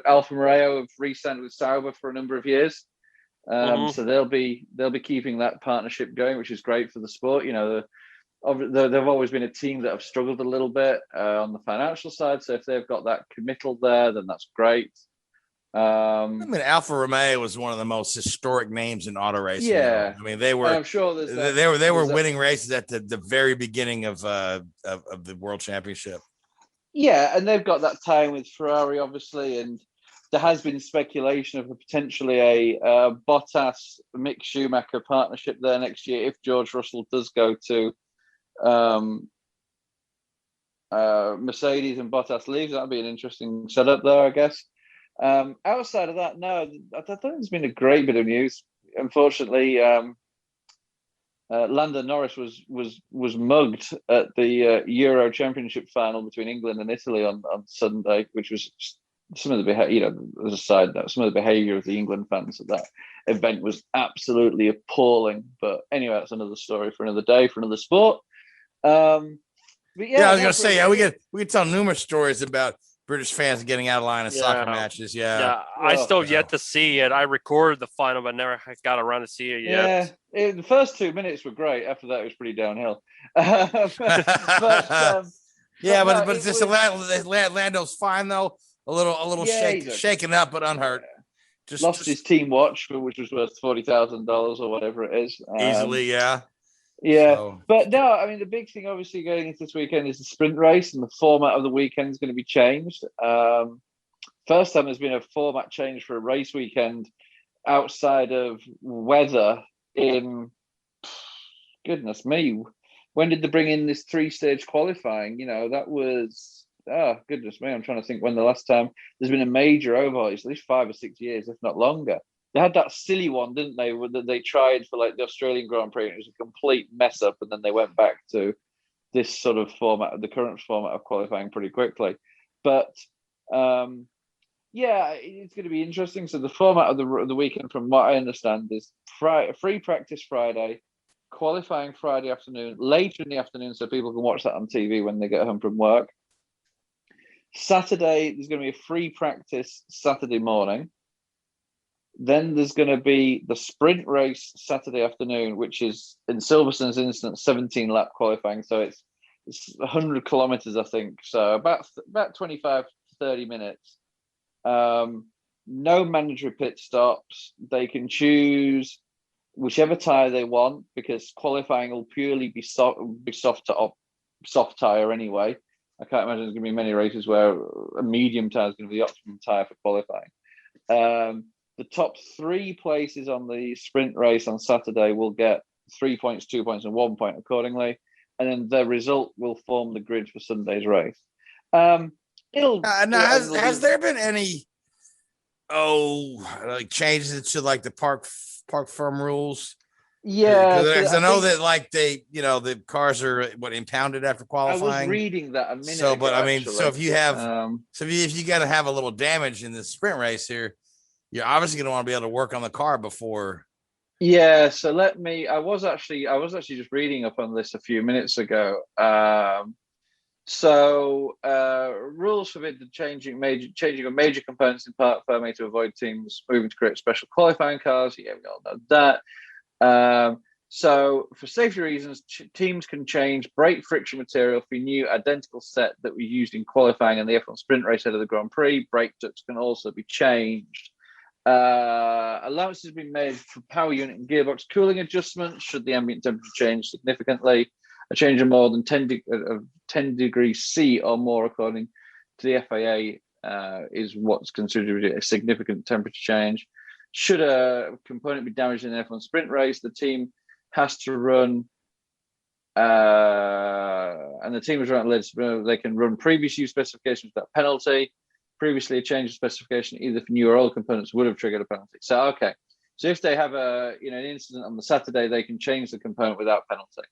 Alfa Romeo have re-signed with Sauber for a number of years. So they'll be keeping that partnership going, which is great for the sport. You know, they've always been a team that have struggled a little bit on the financial side. So if they've got that committal there, then that's great. I mean, Alfa Romeo was one of the most historic names in auto racing. Yeah, I mean, they were. I'm sure they were winning races at the very beginning of the World Championship. Yeah, and they've got that tie with Ferrari, obviously, and there has been speculation of potentially a Bottas Mick Schumacher partnership there next year if George Russell does go to Mercedes and Bottas leaves. That'd be an interesting setup there, I guess. Outside of that, no, I think there's been a great bit of news. Unfortunately, Lando Norris was mugged at the Euro Championship final between England and Italy on Sunday, which was some of the behavior. As a side note, some of the behavior of the England fans at that event was absolutely appalling. But anyway, that's another story for another day, for another sport. But I was gonna say, we could tell numerous stories about British fans getting out of line in soccer matches. I still have yet to see it. I recorded the final, but never got around to see it yet. Yeah, the first 2 minutes were great. After that, it was pretty downhill. But it's just Lando's fine though. A little shaken up, but unhurt. Just lost his team watch, which was worth $40,000 or whatever it is. Easily, yeah. Yeah, but no, I mean, the big thing obviously going into this weekend is the sprint race, and the format of the weekend is going to be changed. First time there's been a format change for a race weekend outside of weather in, goodness me, when did they bring in this 3-stage qualifying? You know, that was, goodness me, I'm trying to think when the last time there's been a major overhaul. It's at least 5 or 6 years, if not longer. They had that silly one, didn't they? That they tried for like the Australian Grand Prix. And it was a complete mess up, and then they went back to this sort of format, the current format of qualifying, pretty quickly. But it's going to be interesting. So the format of the weekend, from what I understand, is free practice Friday, qualifying Friday afternoon, later in the afternoon, so people can watch that on TV when they get home from work. Saturday, there's going to be a free practice Saturday morning. Then there's going to be the sprint race Saturday afternoon, which is, in Silverstone's instance, 17-lap qualifying. So it's 100 kilometers, I think. So about 25 to 30 minutes. No mandatory pit stops. They can choose whichever tire they want, because qualifying will purely be soft tire anyway. I can't imagine there's going to be many races where a medium tire is going to be the optimum tire for qualifying. The top 3 places on the sprint race on Saturday will get 3 points, 2 points, and 1 point accordingly. And then the result will form the grid for Sunday's race. Has there been any changes to like the park firm rules? Yeah, because I know that like the cars are impounded after qualifying. I was reading that a minute ago. But I mean, so if you have if you got to have a little damage in the sprint race here, you're obviously going to want to be able to work on the car before. Yeah, so I was actually just reading up on this a few minutes ago. Rules forbid the changing of major components in part firmware to avoid teams moving to create special qualifying cars. Yeah, we all know that. So for safety reasons, teams can change brake friction material for new identical set that we used in qualifying and the F1 sprint race ahead of the Grand Prix. Brake ducts can also be changed. Allowances have been made for power unit and gearbox cooling adjustments should the ambient temperature change significantly. A change of more than 10 degrees C or more, according to the FAA, is what's considered a significant temperature change. Should a component be damaged in an F1 sprint race, the team has to run And the teams around they can run previous use specifications without penalty. Previously, a change of specification either for new or old components would have triggered a penalty. So, okay. So if they have an incident on the Saturday, they can change the component without penalty.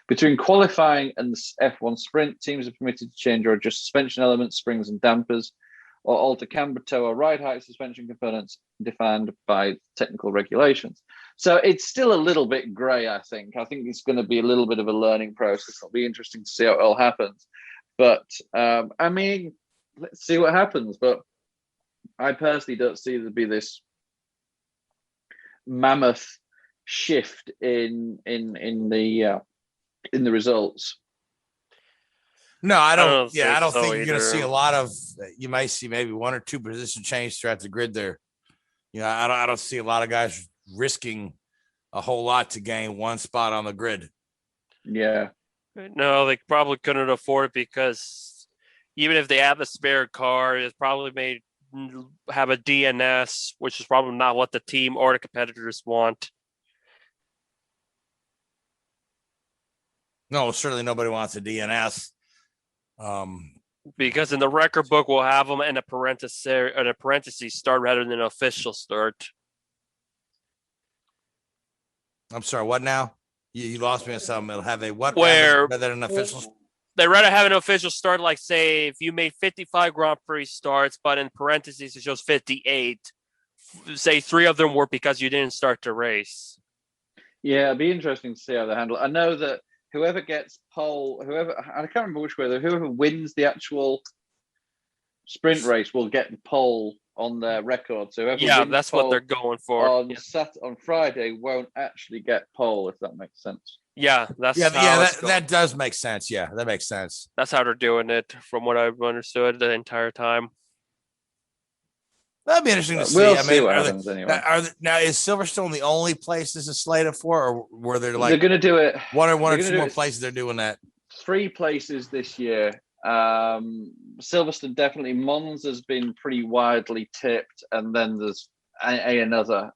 Between qualifying and the F1 sprint, teams are permitted to change or adjust suspension elements, springs and dampers, or alter camber, toe, or ride height suspension components defined by technical regulations. So it's still a little bit grey, I think. I think it's going to be a little bit of a learning process. It'll be interesting to see how it all happens. But, I mean, let's see what happens. But I personally don't see there be this mammoth shift in the results. No, I don't. think I don't so think you're going to either. see a lot of. You might see maybe 1 or 2 position change throughout the grid there. I don't see a lot of guys risking a whole lot to gain one spot on the grid. Yeah. No, they probably couldn't afford it because even if they have a spare car, it's probably may have a DNS, which is probably not what the team or the competitors want. No, certainly nobody wants a DNS. Because in the record book, we'll have them in a parenthesis start rather than an official start. I'm sorry. What now? You lost me on something. It'll have a what? Where- rather than an official. They rather have an official start, like say if you made 55 Grand Prix starts, but in parentheses it shows 58. Say 3 of them were because you didn't start the race. Yeah, it'd be interesting to see how they handle it. I know that whoever gets pole, I can't remember which way, whoever wins the actual sprint race will get the pole on their record. So whoever wins that's what pole they're going for. on Friday won't actually get pole, if that makes sense. Yeah, that's that does make sense. Yeah, that makes sense. That's how they're doing it, from what I've understood the entire time. That'd be interesting to see. We'll see what happens anyway. Now, is Silverstone the only place this is slated for, or were there They're going to do it. one or 2 more places they're doing that? 3 places this year. Silverstone definitely. Mons has been pretty widely tipped, and then there's another.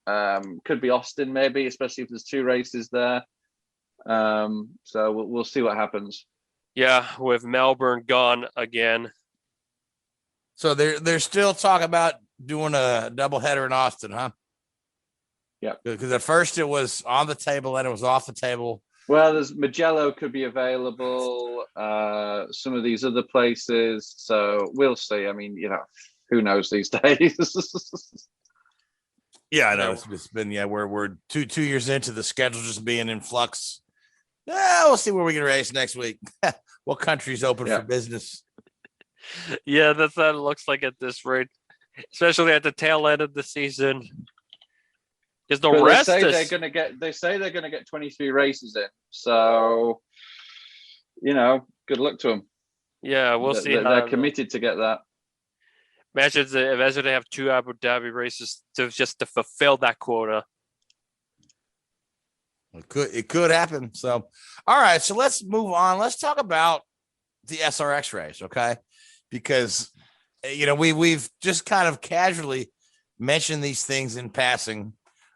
Could be Austin, maybe, especially if there's 2 races there. So we'll see what happens. Yeah, with Melbourne gone again. So they're still talking about doing a doubleheader in Austin, huh? Yeah. Because at first it was on the table, then it was off the table. Well, there's Mugello could be available. Some of these other places. So we'll see. I mean, who knows these days? Yeah, I know. It's been we're 2 years into the schedule just being in flux. Yeah, we'll see where we can race next week. What country's open for business? Yeah, that's what it looks like at this rate, especially at the tail end of the season. There's no rest. They say they're gonna get 23 races in. So, good luck to them. Yeah, we'll see. They're committed to get that. Imagine if they have 2 Abu Dhabi races to fulfill that quota. It could happen. So, all right. So let's move on. Let's talk about the SRX race, okay? Because we've just kind of casually mentioned these things in passing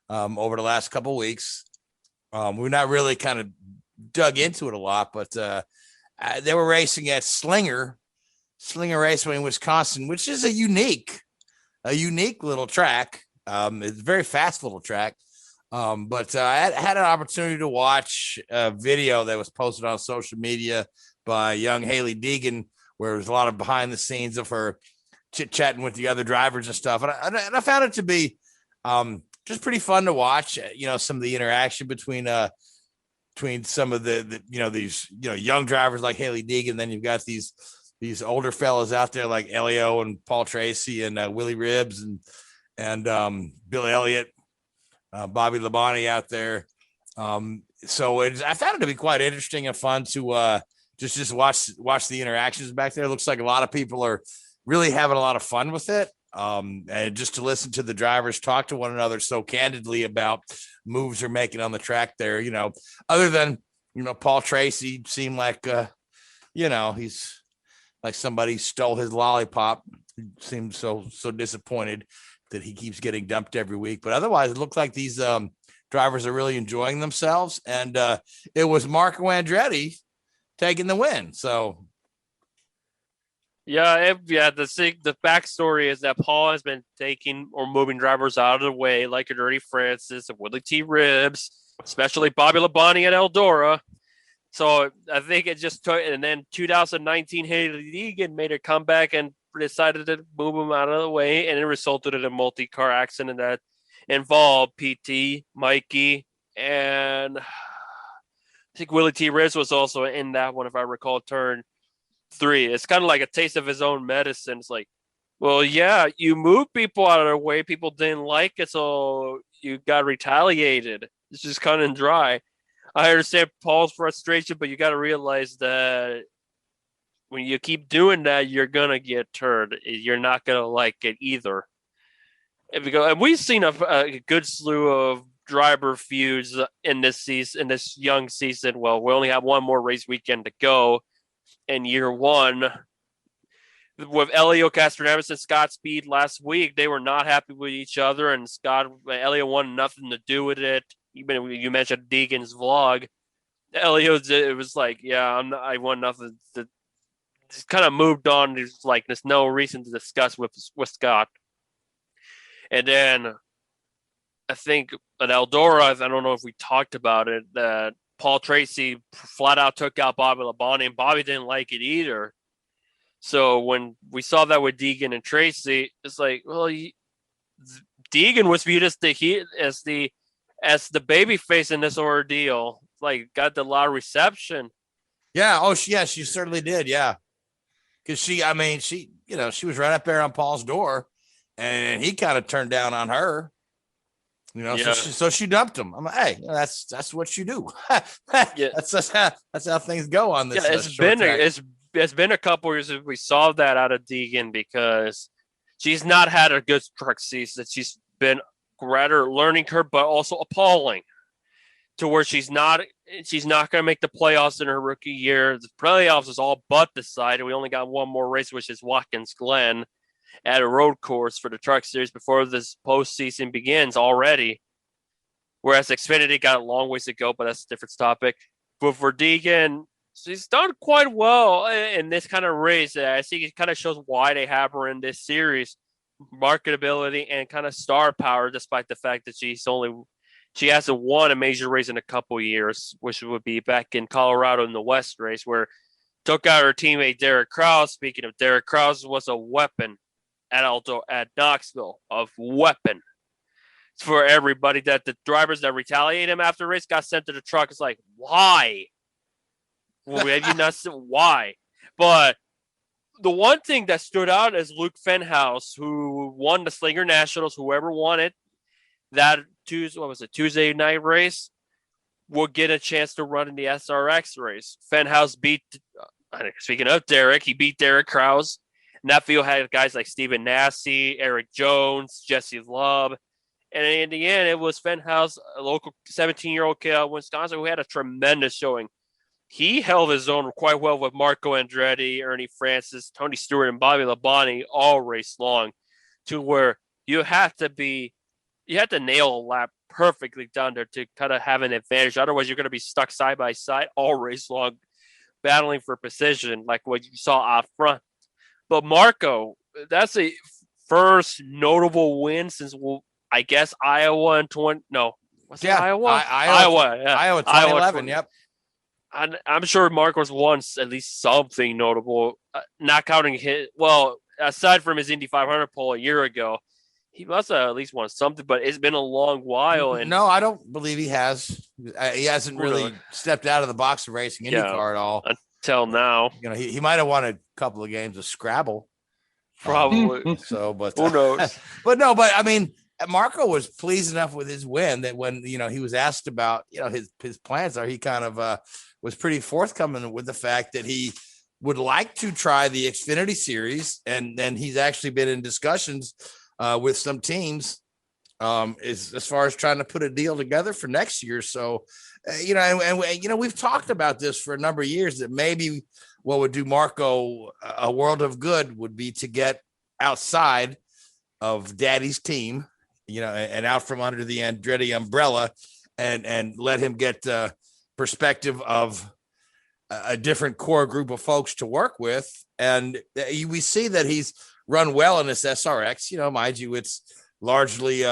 over the last couple of weeks. We're not really kind of dug into it a lot, but they were racing at Slinger Raceway in Wisconsin, which is a unique little track. It's a very fast little track. But I had an opportunity to watch a video that was posted on social media by young Haley Deegan, where there was a lot of behind the scenes of her chit-chatting with the other drivers and stuff. And I found it to be just pretty fun to watch, some of the interaction between some of the these young drivers like Haley Deegan. Then you've got these older fellas out there like Elio and Paul Tracy and Willie Ribbs and Bill Elliott. Bobby Labonte out there. So I found it to be quite interesting and fun to just watch the interactions back there. It looks like a lot of people are really having a lot of fun with it. And just to listen to the drivers talk to one another so candidly about moves they're making on the track there, other than, Paul Tracy seemed like, he's like somebody stole his lollipop. He seemed so disappointed that he keeps getting dumped every week. But otherwise, it looked like these drivers are really enjoying themselves. And it was Marco Andretti taking the win. So, the backstory is that Paul has been taking or moving drivers out of the way, like a Dirty Francis and Willie T. Ribbs, especially Bobby Labonte at Eldora. So I think it just took, and then 2019, Haley Deegan made a comeback and decided to move him out of the way, and it resulted in a multi-car accident that involved PT, Mikey, and I think Willie T. Ribbs was also in that one, if I recall, turn 3. It's kind of like a taste of his own medicine. It's like, well, yeah, you moved people out of the way. People didn't like it, so you got retaliated. It's just cut and dry. I understand Paul's frustration, but you got to realize that when you keep doing that, you're going to get turned. You're not going to like it either. And we've seen a good slew of driver feuds in this season, in this young season. Well, we only have one more race weekend to go in year one. With Elio Castroneves and Scott Speed last week, they were not happy with each other, and Elio wanted nothing to do with it. Even you mentioned Deegan's vlog, Elio, it was like, yeah, I want nothing. Just kind of moved on. There's like there's no reason to discuss with Scott. And then I think at Eldora, I don't know if we talked about it, that Paul Tracy flat out took out Bobby Labonte, and Bobby didn't like it either. So when we saw that with Deegan and Tracy, it's like, well, Deegan was viewed as the baby face in this ordeal. Like, got a lot of reception. yeah. Oh, yeah, she certainly did. Yeah. Because she was right up there on Paul's door, and he kind of turned down on her. Yeah. So she dumped him. I'm like, hey, that's what you do. Yeah. That's how things go on this. Yeah, it's been a couple years since we saw that out of Deegan, because she's not had a good truck season. She's been rather learning curve, but also appalling, to where she's not going to make the playoffs in her rookie year. The playoffs is all but decided. We only got one more race, which is Watkins Glen at a road course for the truck series before this postseason begins already. Whereas Xfinity got a long ways to go, but that's a different topic. But for Deegan, she's done quite well in this kind of race. I think it kind of shows why they have her in this series. Marketability and kind of star power, despite the fact that she hasn't won a major race in a couple years, which would be back in Colorado in the West race, where took out her teammate Derek Krause. Speaking of, Derek Krause was a weapon at Knoxville, of weapon for everybody. That the drivers that retaliate him after the race got sent to the truck. It's like, why? Well, have you not seen why? But the one thing that stood out is Luke Fenhouse, who won the Slinger Nationals. Whoever won it, that Tuesday night race, will get a chance to run in the SRX race. Fenhouse beat, speaking of Derek, he beat Derek Krause. And that field had guys like Stephen Nasse, Eric Jones, Jesse Love. And in the end, it was Fenhouse, a local 17-year-old kid out of Wisconsin, who had a tremendous showing. He held his own quite well with Marco Andretti, Ernie Francis, Tony Stewart, and Bobby Labonte all race long, to where you have to nail a lap perfectly down there to kind of have an advantage. Otherwise, you're going to be stuck side by side all race long, battling for position like what you saw out front. But Marco, that's a first notable win since, I guess, Iowa in 20. No, was it Iowa? Iowa, yeah. Iowa 2011. Yep. I'm sure Marcos won at least something notable, not counting his. Well, aside from his Indy 500 pole a year ago, he must have at least won something. But it's been a long while. And no, I don't believe he has. He hasn't really stepped out of the box of racing IndyCar at all until now. He might have won a couple of games of Scrabble, probably. But who knows? But I mean, Marco was pleased enough with his win that when he was asked about his plans there, he kind of was pretty forthcoming with the fact that he would like to try the Xfinity Series, and then he's actually been in discussions with some teams as far as trying to put a deal together for next year. So we've talked about this for a number of years, that maybe what would do Marco a world of good would be to get outside of Daddy's team, and out from under the Andretti umbrella and let him get perspective of a different core group of folks to work with. And we see that he's run well in this SRX. Mind you, it's largely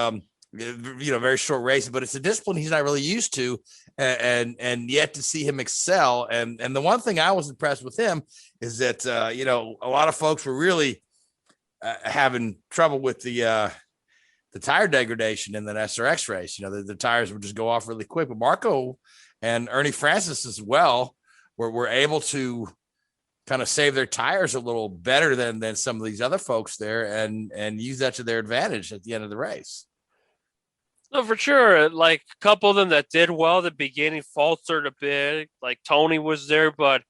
very short races, but it's a discipline he's not really used to, and yet to see him excel. And the one thing I was impressed with him is that a lot of folks were really having trouble with the tire degradation in that SRX race. The tires would just go off really quick. But Marco and Ernie Francis as well were able to kind of save their tires a little better than some of these other folks there, and use that to their advantage at the end of the race. No, for sure. Like a couple of them that did well at the beginning faltered a bit. Like Tony was there, but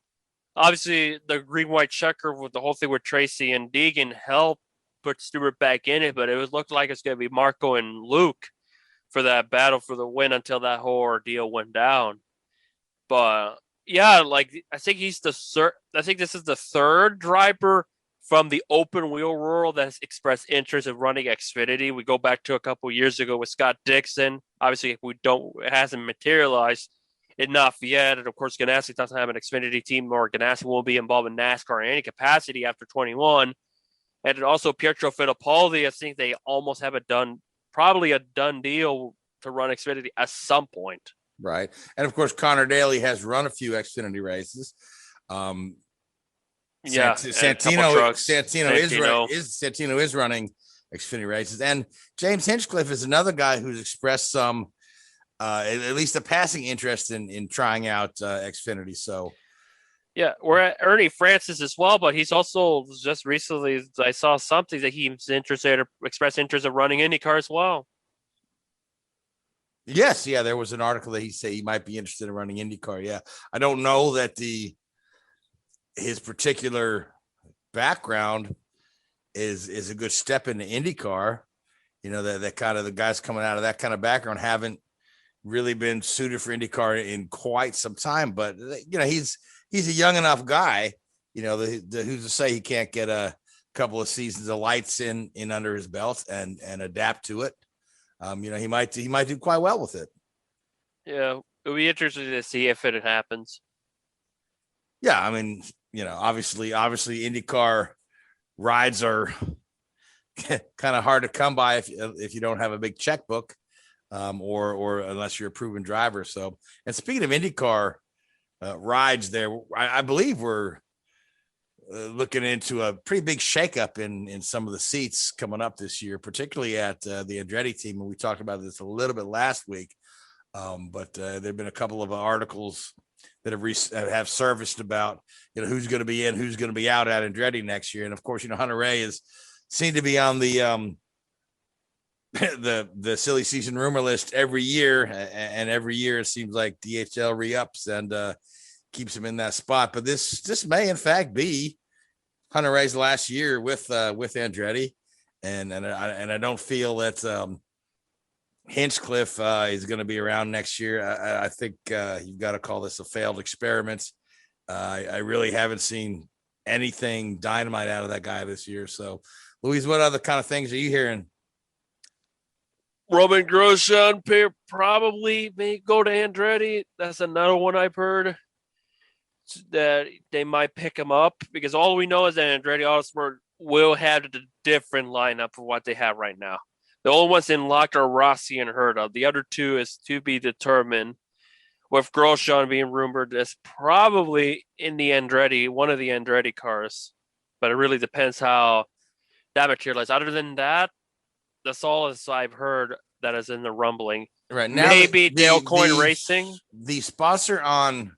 obviously the green-white checker with the whole thing with Tracy and Deegan helped put Stewart back in it, but it looked like it's going to be Marco and Luke for that battle for the win until that whole ordeal went down. But yeah, I think this is the third driver from the open wheel world that has expressed interest in running Xfinity. We go back to a couple years ago with Scott Dixon. Obviously, it hasn't materialized enough yet. And of course, Ganassi doesn't have an Xfinity team, or Ganassi won't be involved in NASCAR in any capacity after 21. And also Pietro Fittipaldi, I think they almost have probably a done deal to run Xfinity at some point. Right. And of course, Connor Daly has run a few Xfinity races. Santino is running Xfinity races, and James Hinchcliffe is another guy who's expressed some, at least a passing interest in trying out Xfinity. So, yeah, we're at Ernie Francis as well, but he's also just recently I saw something that he's interested or expressed interest in running IndyCar as well. Yes, yeah, there was an article that he said he might be interested in running IndyCar. Yeah, I don't know that his particular background is a good step into IndyCar. That kind of the guys coming out of that kind of background haven't really been suited for IndyCar in quite some time. But he's a young enough guy. Who's to say he can't get a couple of seasons of lights in under his belt and adapt to it. He might do quite well with it. Yeah, it'll be interesting to see if it happens. Yeah, I mean, obviously IndyCar rides are kind of hard to come by if you don't have a big checkbook, or unless you're a proven driver. So, and speaking of IndyCar rides, there, I believe we're looking into a pretty big shakeup in some of the seats coming up this year, particularly at the Andretti team. And we talked about this a little bit last week, but there've been a couple of articles that have surfaced about who's going to be in, who's going to be out at Andretti next year. And of course, Hunter Ray is seen to be on the the silly season rumor list every year, and every year it seems like DHL re-ups and keeps him in that spot. But this may in fact be Hunter Ray's last year with Andretti, and I don't feel that Hinchcliffe is going to be around next year. I think you've got to call this a failed experiment. I really haven't seen anything dynamite out of that guy this year. So, Louise, what other kind of things are you hearing? Roman Grosjean probably may go to Andretti. That's another one I've heard, that they might pick him up, because all we know is that Andretti Autosport will have a different lineup of what they have right now. The only ones in lock are Rossi and Herta. The other two is to be determined, with Grosjean being rumored as probably in the Andretti, one of the Andretti cars. But it really depends how that materializes. Other than that, that's all as I've heard that is in the rumbling. Right now, maybe Dale Coyne Racing. The sponsor on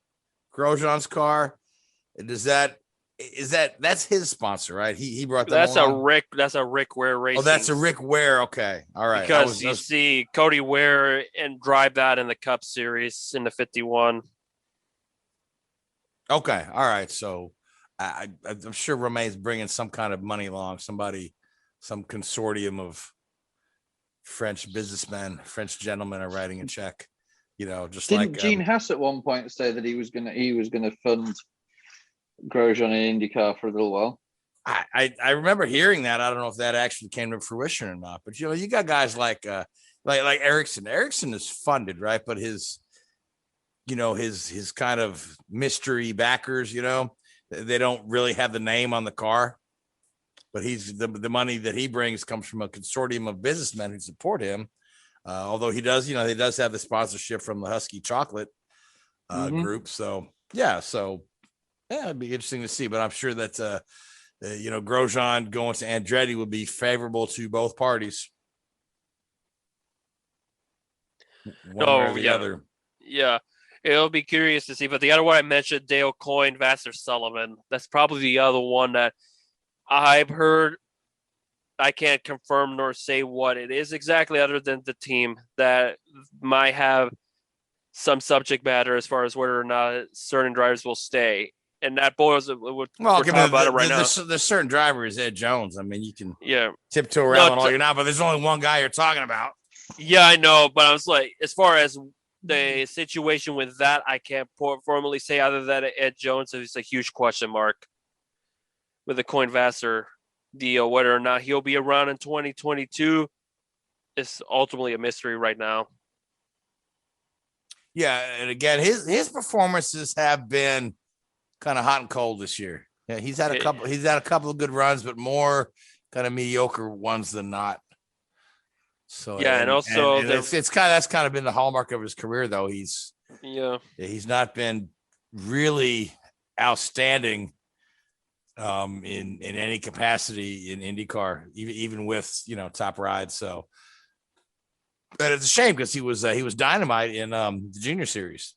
Grosjean's car, that's his sponsor, right? He brought that. That's a Rick Ware Racing. Oh, that's a Rick Ware. Okay, all right. Because you see Cody Ware and drive that in the Cup Series in the 51. Okay, all right. So I'm sure Romaine's bringing some kind of money along. Some consortium of French businessmen, French gentlemen are writing a check. Just Didn't like Gene Haas at one point say that he was gonna fund Grosjean in IndyCar for a little while. I remember hearing that. I don't know if that actually came to fruition or not, but you got guys like like Ericsson. Ericsson is funded, right? But his kind of mystery backers, they don't really have the name on the car. But he's the money that he brings comes from a consortium of businessmen who support him. Although he does have the sponsorship from the Husky Chocolate group. So it'd be interesting to see. But I'm sure that Grosjean going to Andretti would be favorable to both parties. One way or the other. Yeah. It'll be curious to see. But the other one I mentioned, Dale Coyne, Vassar Sullivan, that's probably the other one that I've heard. I can't confirm nor say what it is exactly, other than the team that might have some subject matter as far as whether or not certain drivers will stay. And that boils we're talking about it right now. The certain driver is Ed Jones. I mean, you can tiptoe No, around all you're not, but there's only one guy you're talking about. Yeah, I know, but I was like, as far as the situation with that, I can't formally say other than Ed Jones is a huge question mark with the Coyne Vassar deal. Whether or not he'll be around in 2022 is ultimately a mystery right now. Yeah, and again, his performances have been kind of hot and cold this year. Yeah, he's had a couple of good runs, but more kind of mediocre ones than not. So that's kind of been the hallmark of his career, though. He's not been really outstanding in any capacity in IndyCar, even with top rides. So, but it's a shame because he was dynamite in the Junior Series.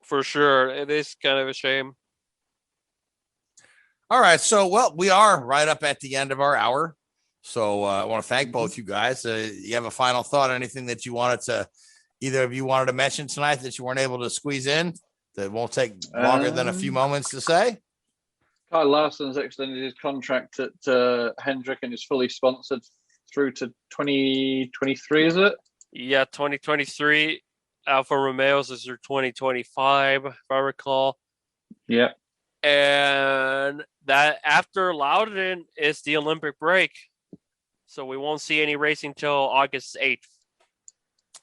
For sure, it is kind of a shame. All right, so we are right up at the end of our hour. So I want to thank both you guys. You have a final thought, anything that either of you wanted to mention tonight that you weren't able to squeeze in that won't take longer than a few moments to say? Kyle Larson's extended his contract at Hendrick and is fully sponsored through to 2023, is it? Yeah, 2023. Alfa Romeo's is their 2025, if I recall. Yeah. And that after Louden is the Olympic break. So we won't see any racing till August 8th.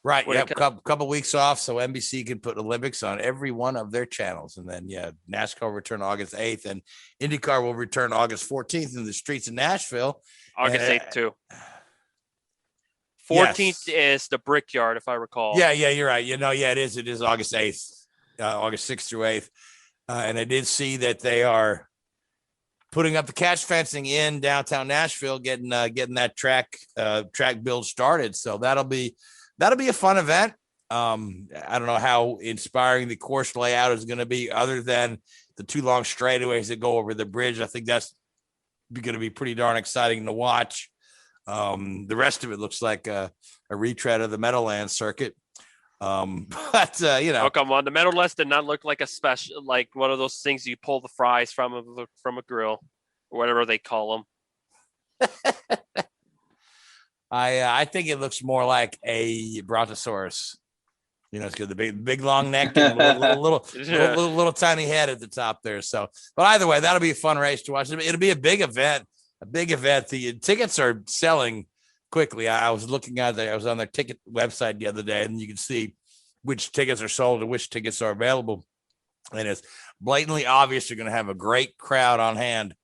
Right. Yeah. Couple weeks off. So NBC can put Olympics on every one of their channels. And then, NASCAR will return August 8th and IndyCar will return August 14th in the streets of Nashville. August 8th, too. 14th is the Brickyard, if I recall. Yeah, you're right. It is. It is August 8th, August 6th through 8th. And I did see that they are putting up the catch fencing in downtown Nashville, getting that track build started. So that'll be a fun event. I don't know how inspiring the course layout is going to be, other than the two long straightaways that go over the bridge. I think that's going to be pretty darn exciting to watch. The rest of it looks like a retread of the Meadowlands circuit. But oh, come on, the Meadowlands did not look like a special, like one of those things you pull the fries from a grill or whatever they call them. I think it looks more like a Brontosaurus. It's got the big long neck and a little tiny head at the top there. So, but either way, that'll be a fun race to watch. It'll be a big event. The tickets are selling quickly. I was looking at I was on their ticket website the other day, and you can see which tickets are sold and which tickets are available. And it's blatantly obvious you're going to have a great crowd on hand.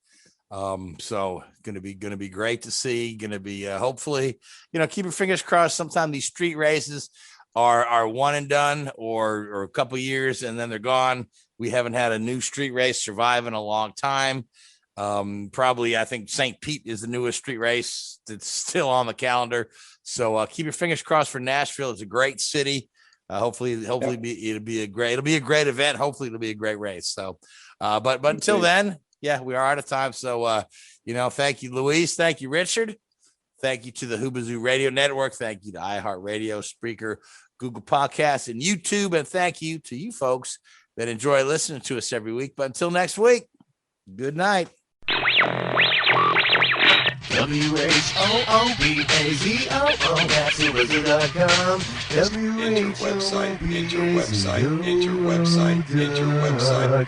So going to be great to see. Going to be hopefully, keep your fingers crossed. Sometimes these street races are one and done, or a couple years and then they're gone. We haven't had a new street race survive in a long time. Probably, I think St. Pete is the newest street race that's still on the calendar. So keep your fingers crossed for Nashville. It's a great city. Hopefully it'll be a great event. Hopefully it'll be a great race. So, but until then, we are out of time. So, thank you, Luis. Thank you, Richard. Thank you to the Hoobazoo Radio Network. Thank you to iHeartRadio, Spreaker, Google Podcasts, and YouTube. And thank you to you folks that enjoy listening to us every week. But until next week, good night. WHOOBAZOO, that's Hoobazoo.com. Enter website.